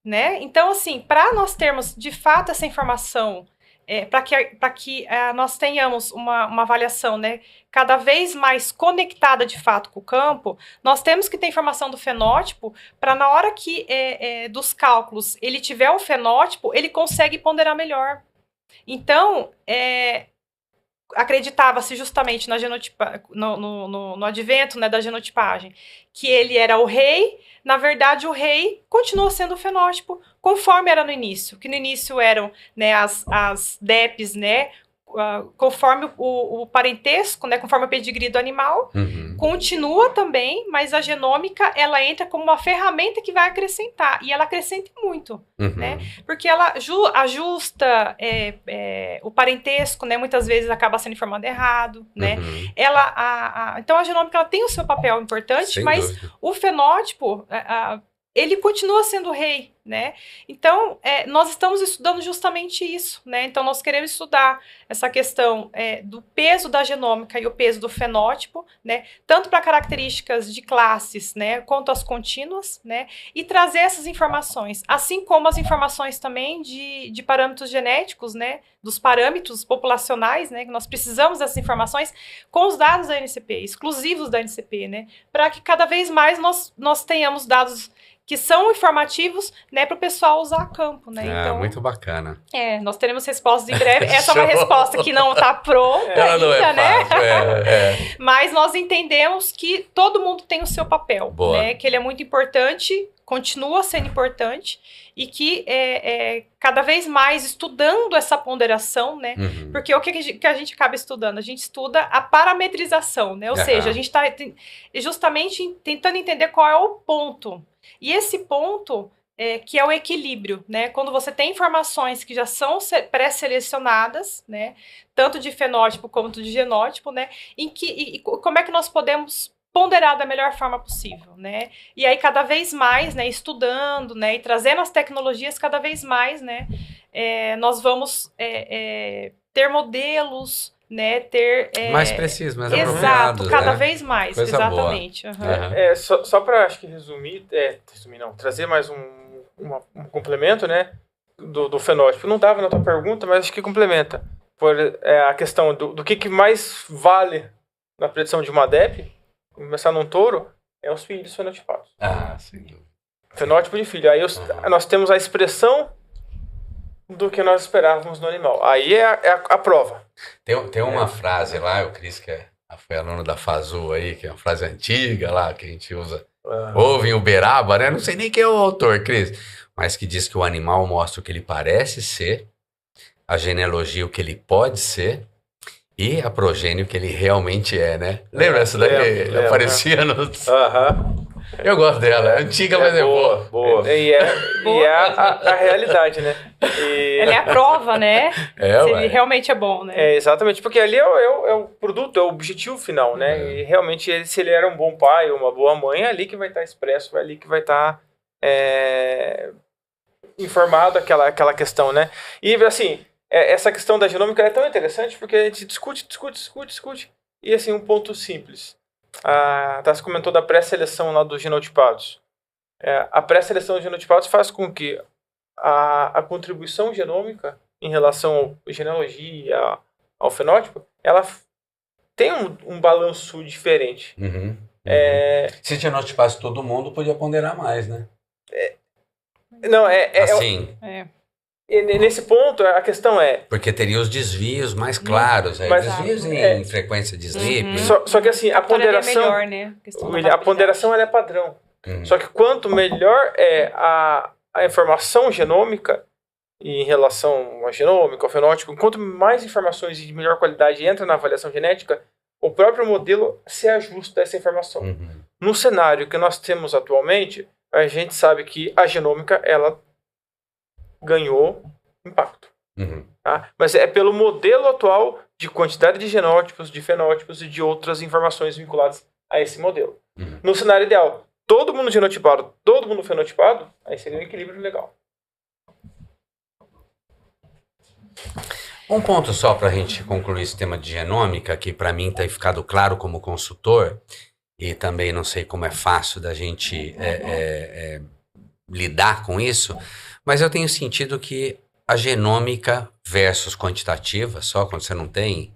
né? Então, assim, para nós termos de fato essa informação, para que nós tenhamos uma avaliação, né, cada vez mais conectada de fato com o campo, nós temos que ter informação do fenótipo para na hora que dos cálculos ele tiver um fenótipo, ele consegue ponderar melhor. Então, acreditava-se justamente na no advento, né, da genotipagem, que ele era o rei. Na verdade, o rei continua sendo o fenótipo conforme era no início, que no início eram, né, as DEPs, né, conforme o parentesco, né, conforme o pedigree do animal, continua também, mas a genômica, ela entra como uma ferramenta que vai acrescentar, e ela acrescenta muito, né, porque ela ajusta o parentesco, né, muitas vezes acaba sendo informado errado, né, então a genômica, ela tem o seu papel importante, sem mas dúvida. O fenótipo, ele continua sendo o rei, né? Então, nós estamos estudando justamente isso, né? Então, nós queremos estudar essa questão do peso da genômica e o peso do fenótipo, né? Tanto para características de classes, né? Quanto as contínuas, né? E trazer essas informações, assim como as informações também de parâmetros genéticos, né? Dos parâmetros populacionais, né? Que nós precisamos dessas informações com os dados da NCP, exclusivos da NCP, né? Para que cada vez mais nós tenhamos dados que são informativos, né, para o pessoal usar a campo, né? Então, muito bacana. Nós teremos respostas em breve. Essa é uma resposta que não está pronta ainda, não é né? Fácil, Mas nós entendemos que todo mundo tem o seu papel, né? Que ele é muito importante, continua sendo importante, e que cada vez mais estudando essa ponderação, né? Porque o que a gente acaba estudando? A gente estuda a parametrização, né? Ou seja, a gente está justamente tentando entender qual é o ponto. E esse ponto, que é o equilíbrio, né? Quando você tem informações que já são pré-selecionadas, né? Tanto de fenótipo quanto de genótipo, né? E como é que nós podemos ponderar da melhor forma possível, né? E aí, cada vez mais, né? Estudando, né? E trazendo as tecnologias cada vez mais, né? Nós vamos ter modelos, né, mais preciso, mais apropriados, cada né? vez mais, coisa exatamente. Só para acho que resumir não, trazer mais um complemento, né, do fenótipo. Não dava na tua pergunta, mas acho que complementa. A questão do que mais vale na predição de uma DEP, começar num touro, é os filhos fenotipados. Sim. Fenótipo de filho. Aí nós temos a expressão do que nós esperávamos no animal. Aí é a prova. Tem uma frase lá, o Cris, que foi aluno da FASU aí, que é uma frase antiga lá, que a gente usa. Ouve em Uberaba, né? Não sei nem quem é o autor, Cris. Mas que diz que o animal mostra o que ele parece ser, a genealogia o que ele pode ser, e a progênie o que ele realmente é, né? Lembra essa daí? Aparecia nos... Eu gosto dela, é antiga, mas é boa. E é a realidade, né? Ela é a prova, né? Se ele realmente é bom, né? Exatamente, porque ali é o produto, é o objetivo final, né? E realmente, se ele era um bom pai ou uma boa mãe, é ali que vai estar expresso, é ali que vai estar informado aquela questão, né? E, assim, essa questão da genômica é tão interessante porque a gente discute. E, assim, um ponto simples. A Tassi comentou da pré-seleção lá dos genotipados. A pré-seleção dos genotipados faz com que a contribuição genômica em relação à genealogia, ao fenótipo, ela tem um balanço diferente. Se genotipasse todo mundo, podia ponderar mais, né? Assim... Nesse ponto, a questão é... Porque teria os desvios mais claros. Desvios em frequência de sleep. Só que assim, a ponderação... É melhor, né? A ponderação ela é padrão. Só que quanto melhor é a informação genômica em relação à genômica, ao fenótipo, quanto mais informações de melhor qualidade entram na avaliação genética, o próprio modelo se ajusta a essa informação. No cenário que nós temos atualmente, a gente sabe que a genômica, ela ganhou impacto. Tá? Mas é pelo modelo atual de quantidade de genótipos, de fenótipos e de outras informações vinculadas a esse modelo. No cenário ideal, todo mundo genotipado, todo mundo fenotipado, aí seria um equilíbrio legal. Um ponto só para a gente concluir esse tema de genômica, que para mim tem ficado claro como consultor, e também não sei como é fácil da gente lidar com isso, mas eu tenho sentido que a genômica versus quantitativa, só quando você não tem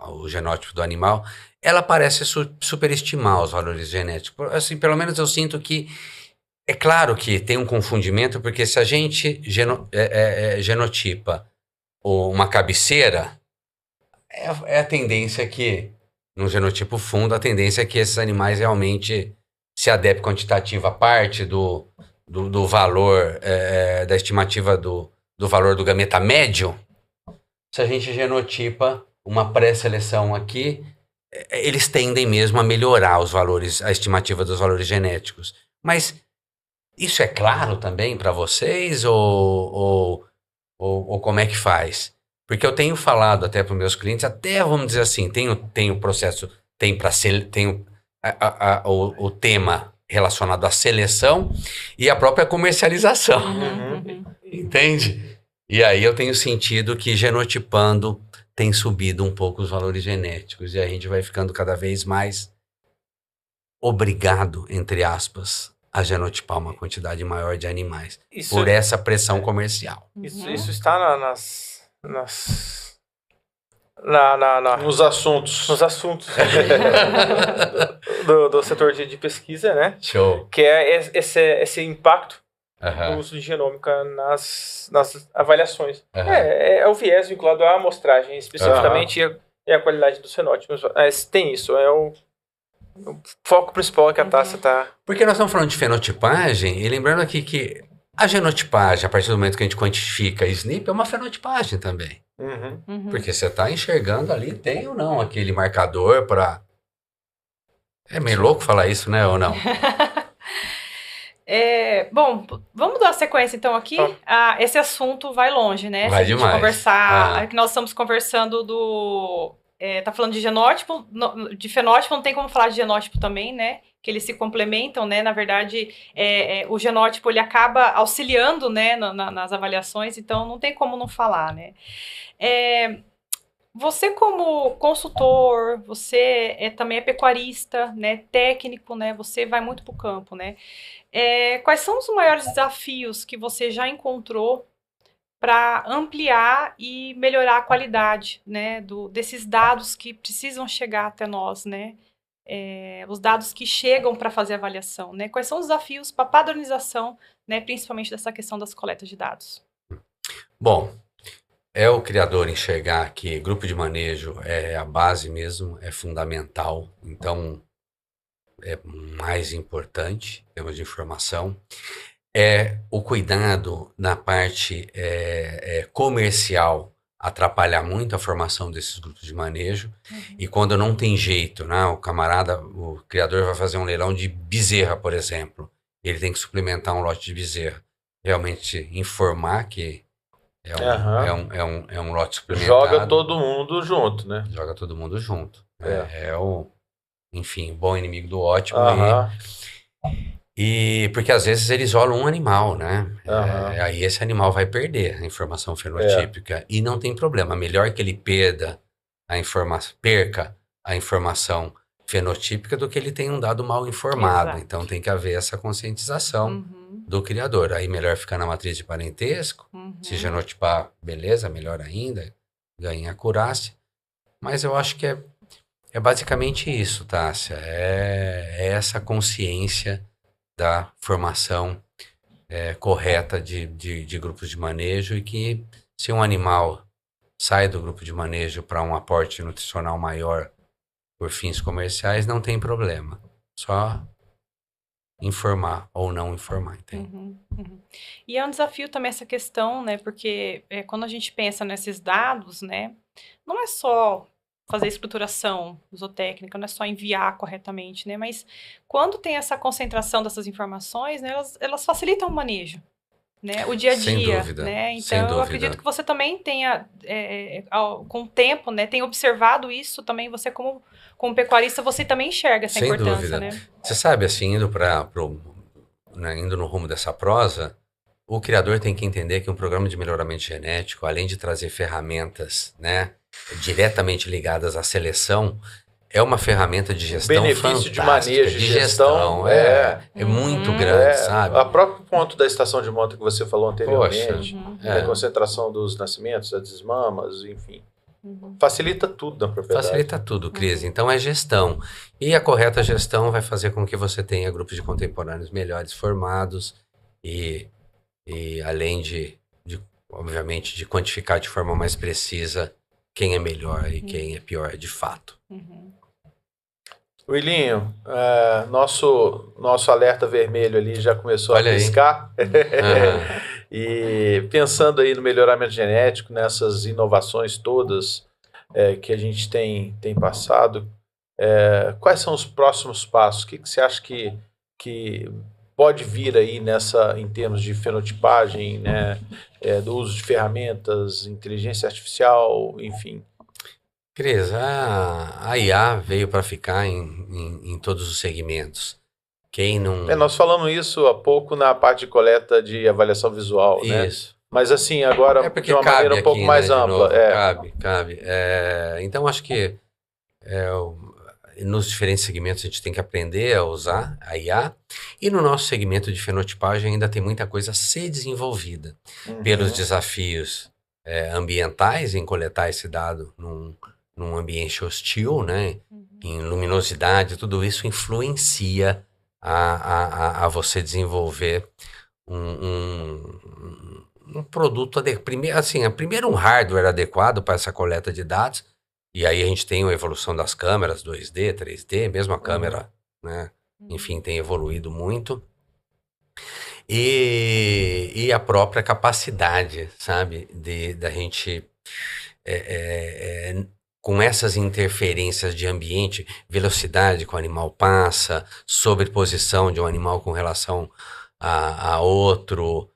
o genótipo do animal, ela parece superestimar os valores genéticos. Assim, pelo menos eu sinto que é claro que tem um confundimento, porque se a gente genotipa uma cabeceira, é a tendência que, no genotipo fundo, a tendência é que esses animais realmente se adeptem quantitativa a parte do valor, da estimativa do valor do gameta médio. Se a gente genotipa uma pré-seleção aqui, eles tendem mesmo a melhorar os valores, a estimativa dos valores genéticos. Mas isso é claro também para vocês ou como é que faz? Porque eu tenho falado até para os meus clientes, até vamos dizer assim, tem o processo, tem o tema relacionado à seleção e a própria comercialização. Entende? E aí eu tenho sentido que genotipando tem subido um pouco os valores genéticos e a gente vai ficando cada vez mais obrigado, entre aspas, a genotipar uma quantidade maior de animais por essa pressão comercial. Isso está Nos assuntos. nos assuntos do setor de pesquisa, né? Show. Que é esse impacto do Aham. uso de genômica nas avaliações. Aham. É o viés vinculado à amostragem, especificamente, e a qualidade dos fenótipos. Mas tem isso, é o foco principal que a Tássia está... Porque nós estamos falando de fenotipagem, e lembrando aqui que a genotipagem, a partir do momento que a gente quantifica SNP, é uma fenotipagem também. Porque você está enxergando ali, tem ou não aquele marcador para... É meio louco falar isso, né, ou não? Bom, vamos dar sequência então aqui. Esse assunto vai longe, né? Vai Se a gente demais. conversar, que nós estamos conversando tá falando de genótipo, de fenótipo, não tem como falar de genótipo também, né? Que eles se complementam, né? Na verdade, o genótipo ele acaba auxiliando, né? Nas avaliações, então não tem como não falar, né? Você como consultor, você também é pecuarista, né? Técnico, né? Você vai muito para o campo, né? Quais são os maiores desafios que você já encontrou para ampliar e melhorar a qualidade, né, desses dados que precisam chegar até nós, né, os dados que chegam para fazer avaliação, né, quais são os desafios para padronização, né, principalmente dessa questão das coletas de dados? Bom, é o criador enxergar que grupo de manejo é a base mesmo, é fundamental, então é mais importante em termos de informação. O cuidado na parte comercial atrapalha muito a formação desses grupos de manejo. E quando não tem jeito, né, o criador vai fazer um leilão de bezerra, por exemplo. Ele tem que suplementar um lote de bezerra. Realmente informar que é um lote suplementado. Joga todo mundo junto, né? Joga todo mundo junto. Enfim, bom inimigo do ótimo. E porque às vezes ele isola um animal, né? Aí esse animal vai perder a informação fenotípica. E não tem problema. Melhor que ele perca a informação fenotípica do que ele tenha um dado mal informado. Exato. Então tem que haver essa conscientização do criador. Aí melhor ficar na matriz de parentesco. Se genotipar, beleza, melhor ainda. Ganha acurácia. Mas eu acho que é basicamente isso, Tássia. É essa consciência da formação correta de grupos de manejo e que se um animal sai do grupo de manejo para um aporte nutricional maior por fins comerciais, não tem problema. Só informar ou não informar, entende? E é um desafio também essa questão, né? Porque quando a gente pensa nesses dados, né? Não é só fazer estruturação zootécnica, não é só enviar corretamente, né? Mas quando tem essa concentração dessas informações, né, elas facilitam o manejo, né? O dia a dia, Sem dúvida, né? sem Então, eu dúvida. acredito que você também tenha, com o tempo, né, tem observado isso também, você como pecuarista, você também enxerga essa Sem importância, dúvida. né? Você sabe, assim, indo no rumo dessa prosa, o criador tem que entender que um programa de melhoramento genético, além de trazer ferramentas, né, diretamente ligadas à seleção, é uma ferramenta de gestão benefício de fantástica, manejo de gestão é muito grande, sabe? A próprio ponto da estação de monta que você falou anteriormente, Poxa, a concentração dos nascimentos, as desmamas, enfim. Facilita tudo na propriedade. Facilita tudo, Cris. Então é gestão. E a correta gestão vai fazer com que você tenha grupos de contemporâneos melhores formados e além obviamente, de quantificar de forma mais precisa quem é melhor e quem é pior de fato. Willinho, nosso alerta vermelho ali já começou a piscar. E pensando aí no melhoramento genético, nessas inovações todas que a gente tem passado, quais são os próximos passos? O que você acha que pode vir aí em termos de fenotipagem, né, do uso de ferramentas, inteligência artificial, enfim? Cris, a IA veio para ficar em todos os segmentos. Quem não... nós falamos isso há pouco na parte de coleta de avaliação visual, né? Isso. Mas assim, agora de uma maneira um pouco aqui, mais né, ampla. Cabe. Então, acho que nos diferentes segmentos a gente tem que aprender a usar a IA. E no nosso segmento de fenotipagem ainda tem muita coisa a ser desenvolvida. Pelos desafios ambientais em coletar esse dado num ambiente hostil, né? Em luminosidade, tudo isso influencia a você desenvolver um produto primeiro um hardware adequado para essa coleta de dados, e aí a gente tem a evolução das câmeras 2D, 3D, mesmo a câmera, né? Enfim, tem evoluído muito. E a própria capacidade, sabe, da gente com essas interferências de ambiente, velocidade que o animal passa, sobreposição de um animal com relação a outro,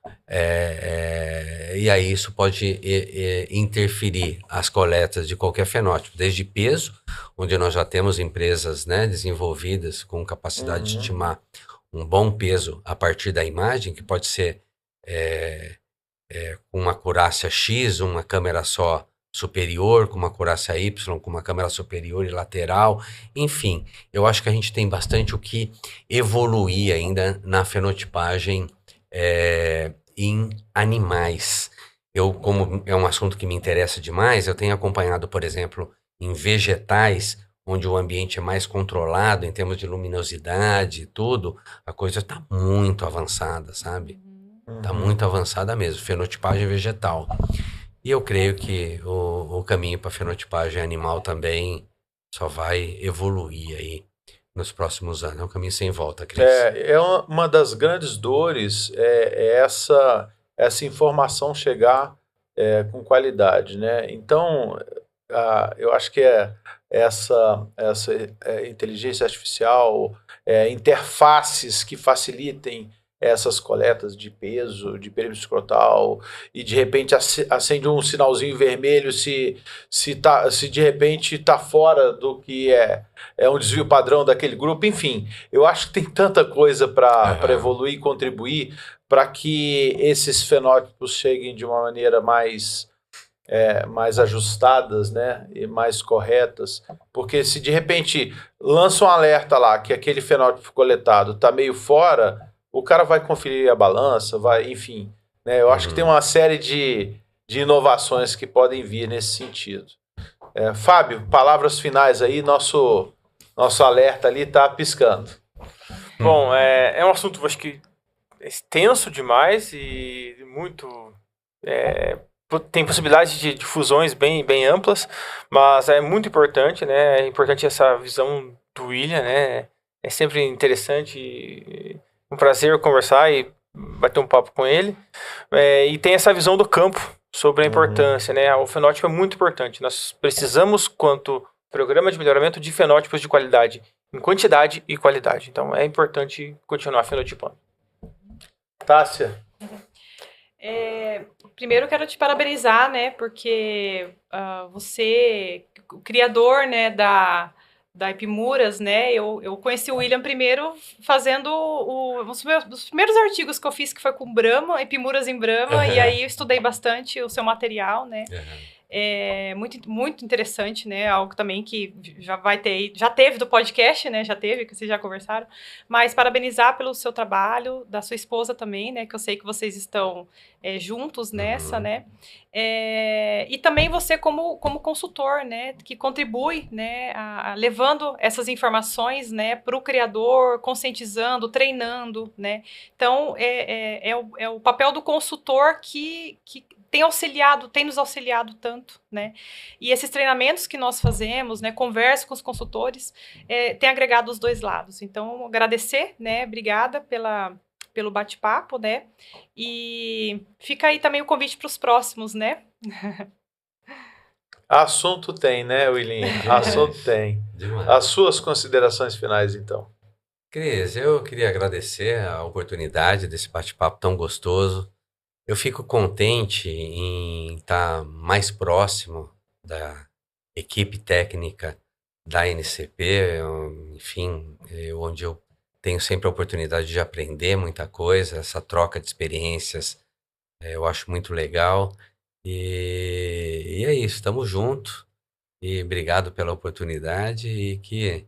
e aí isso pode interferir as coletas de qualquer fenótipo, desde peso, onde nós já temos empresas, né, desenvolvidas com capacidade de estimar um bom peso a partir da imagem, que pode ser com uma acurácia X, uma câmera só superior, com uma acurácia Y, com uma câmera superior e lateral, enfim, eu acho que a gente tem bastante o que evoluir ainda na fenotipagem em animais. Como é um assunto que me interessa demais, eu tenho acompanhado, por exemplo, em vegetais, onde o ambiente é mais controlado em termos de luminosidade e tudo, a coisa está muito avançada, sabe? Está muito avançada mesmo, fenotipagem vegetal. E eu creio que o caminho para a fenotipagem animal também só vai evoluir aí nos próximos anos. É um caminho sem volta, Cris. Uma das grandes dores essa informação chegar com qualidade, né? Então, eu acho que essa inteligência artificial, interfaces que facilitem essas coletas de peso, de perímetro escrotal, e de repente acende um sinalzinho vermelho se de repente está fora do que é um desvio padrão daquele grupo. Enfim, eu acho que tem tanta coisa para evoluir e contribuir para que esses fenótipos cheguem de uma maneira mais ajustadas, né, e mais corretas, porque se de repente lança um alerta lá que aquele fenótipo coletado está meio fora, o cara vai conferir a balança, enfim, né? Eu acho que tem uma série de inovações que podem vir nesse sentido. Fábio, palavras finais aí, nosso alerta ali está piscando. Bom, é um assunto, acho que extenso demais e muito... tem possibilidade de fusões bem bamplas, mas é muito importante, né? É importante essa visão do William, né? É sempre interessante... Um prazer conversar e bater um papo com ele. E tem essa visão do campo sobre a importância, né? O fenótipo é muito importante. Nós precisamos, quanto programa de melhoramento, de fenótipos de qualidade, em quantidade e qualidade. Então, é importante continuar fenotipando. Tássia? Primeiro, quero te parabenizar, né? Porque você, o criador, né, da Epimuras, né? Eu conheci o William primeiro fazendo um dos primeiros artigos que eu fiz, que foi com Brahma, Epimuras em Brahma, e aí eu estudei bastante o seu material, né? Muito, muito interessante, né? Algo também que já teve do podcast, né? Já teve, que vocês já conversaram. Mas parabenizar pelo seu trabalho, da sua esposa também, né? Que eu sei que vocês estão juntos nessa, né? E também você como consultor, né? Que contribui, né? Levando essas informações, né? Para o criador, conscientizando, treinando, né? Então, é o papel do consultor que tem nos auxiliado tanto, né? E esses treinamentos que nós fazemos, né? Conversa com os consultores, tem agregado os dois lados. Então, agradecer, né? Obrigada pelo bate-papo, né? E fica aí também o convite para os próximos, né? Assunto tem, né, William? Assunto tem. Demais. As suas considerações finais, então. Cris, eu queria agradecer a oportunidade desse bate-papo tão gostoso. Eu fico contente em estar mais próximo da equipe técnica da NCP, enfim, onde eu tenho sempre a oportunidade de aprender muita coisa, essa troca de experiências, eu acho muito legal. E é isso, estamos juntos. E obrigado pela oportunidade e que,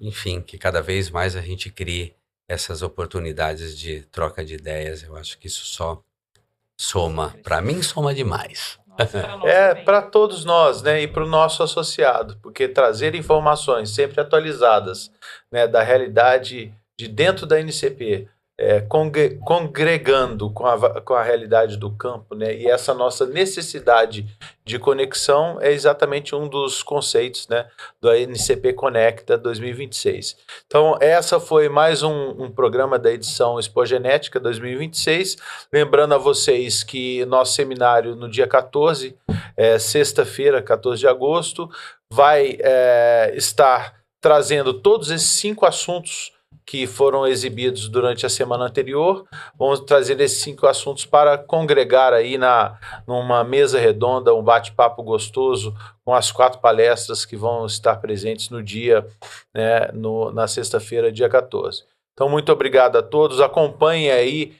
enfim, que cada vez mais a gente crie essas oportunidades de troca de ideias. Eu acho que isso só soma. Para mim, soma demais. Para todos nós, né, e para o nosso associado, porque trazer informações sempre atualizadas, né, da realidade de dentro da NCP, congregando com a realidade do campo, né, e essa nossa necessidade de conexão é exatamente um dos conceitos, né, do NCP Conecta 2026. Então, essa foi mais um programa da edição Expogenética 2026. Lembrando a vocês que nosso seminário no dia 14, sexta-feira, 14 de agosto, vai estar trazendo todos esses 5 assuntos que foram exibidos durante a semana anterior. Vamos trazer esses 5 assuntos para congregar aí numa mesa redonda, um bate-papo gostoso com as 4 palestras que vão estar presentes no dia, né, na sexta-feira, dia 14. Então, muito obrigado a todos. Acompanhem aí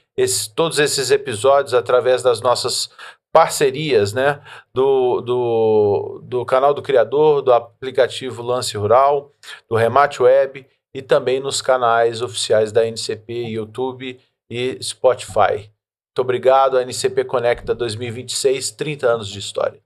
todos esses episódios através das nossas parcerias, né, do canal do Criador, do aplicativo Lance Rural, do Remate Web, e também nos canais oficiais da NCP, YouTube e Spotify. Muito obrigado, a NCP Conecta 2026, 30 anos de história.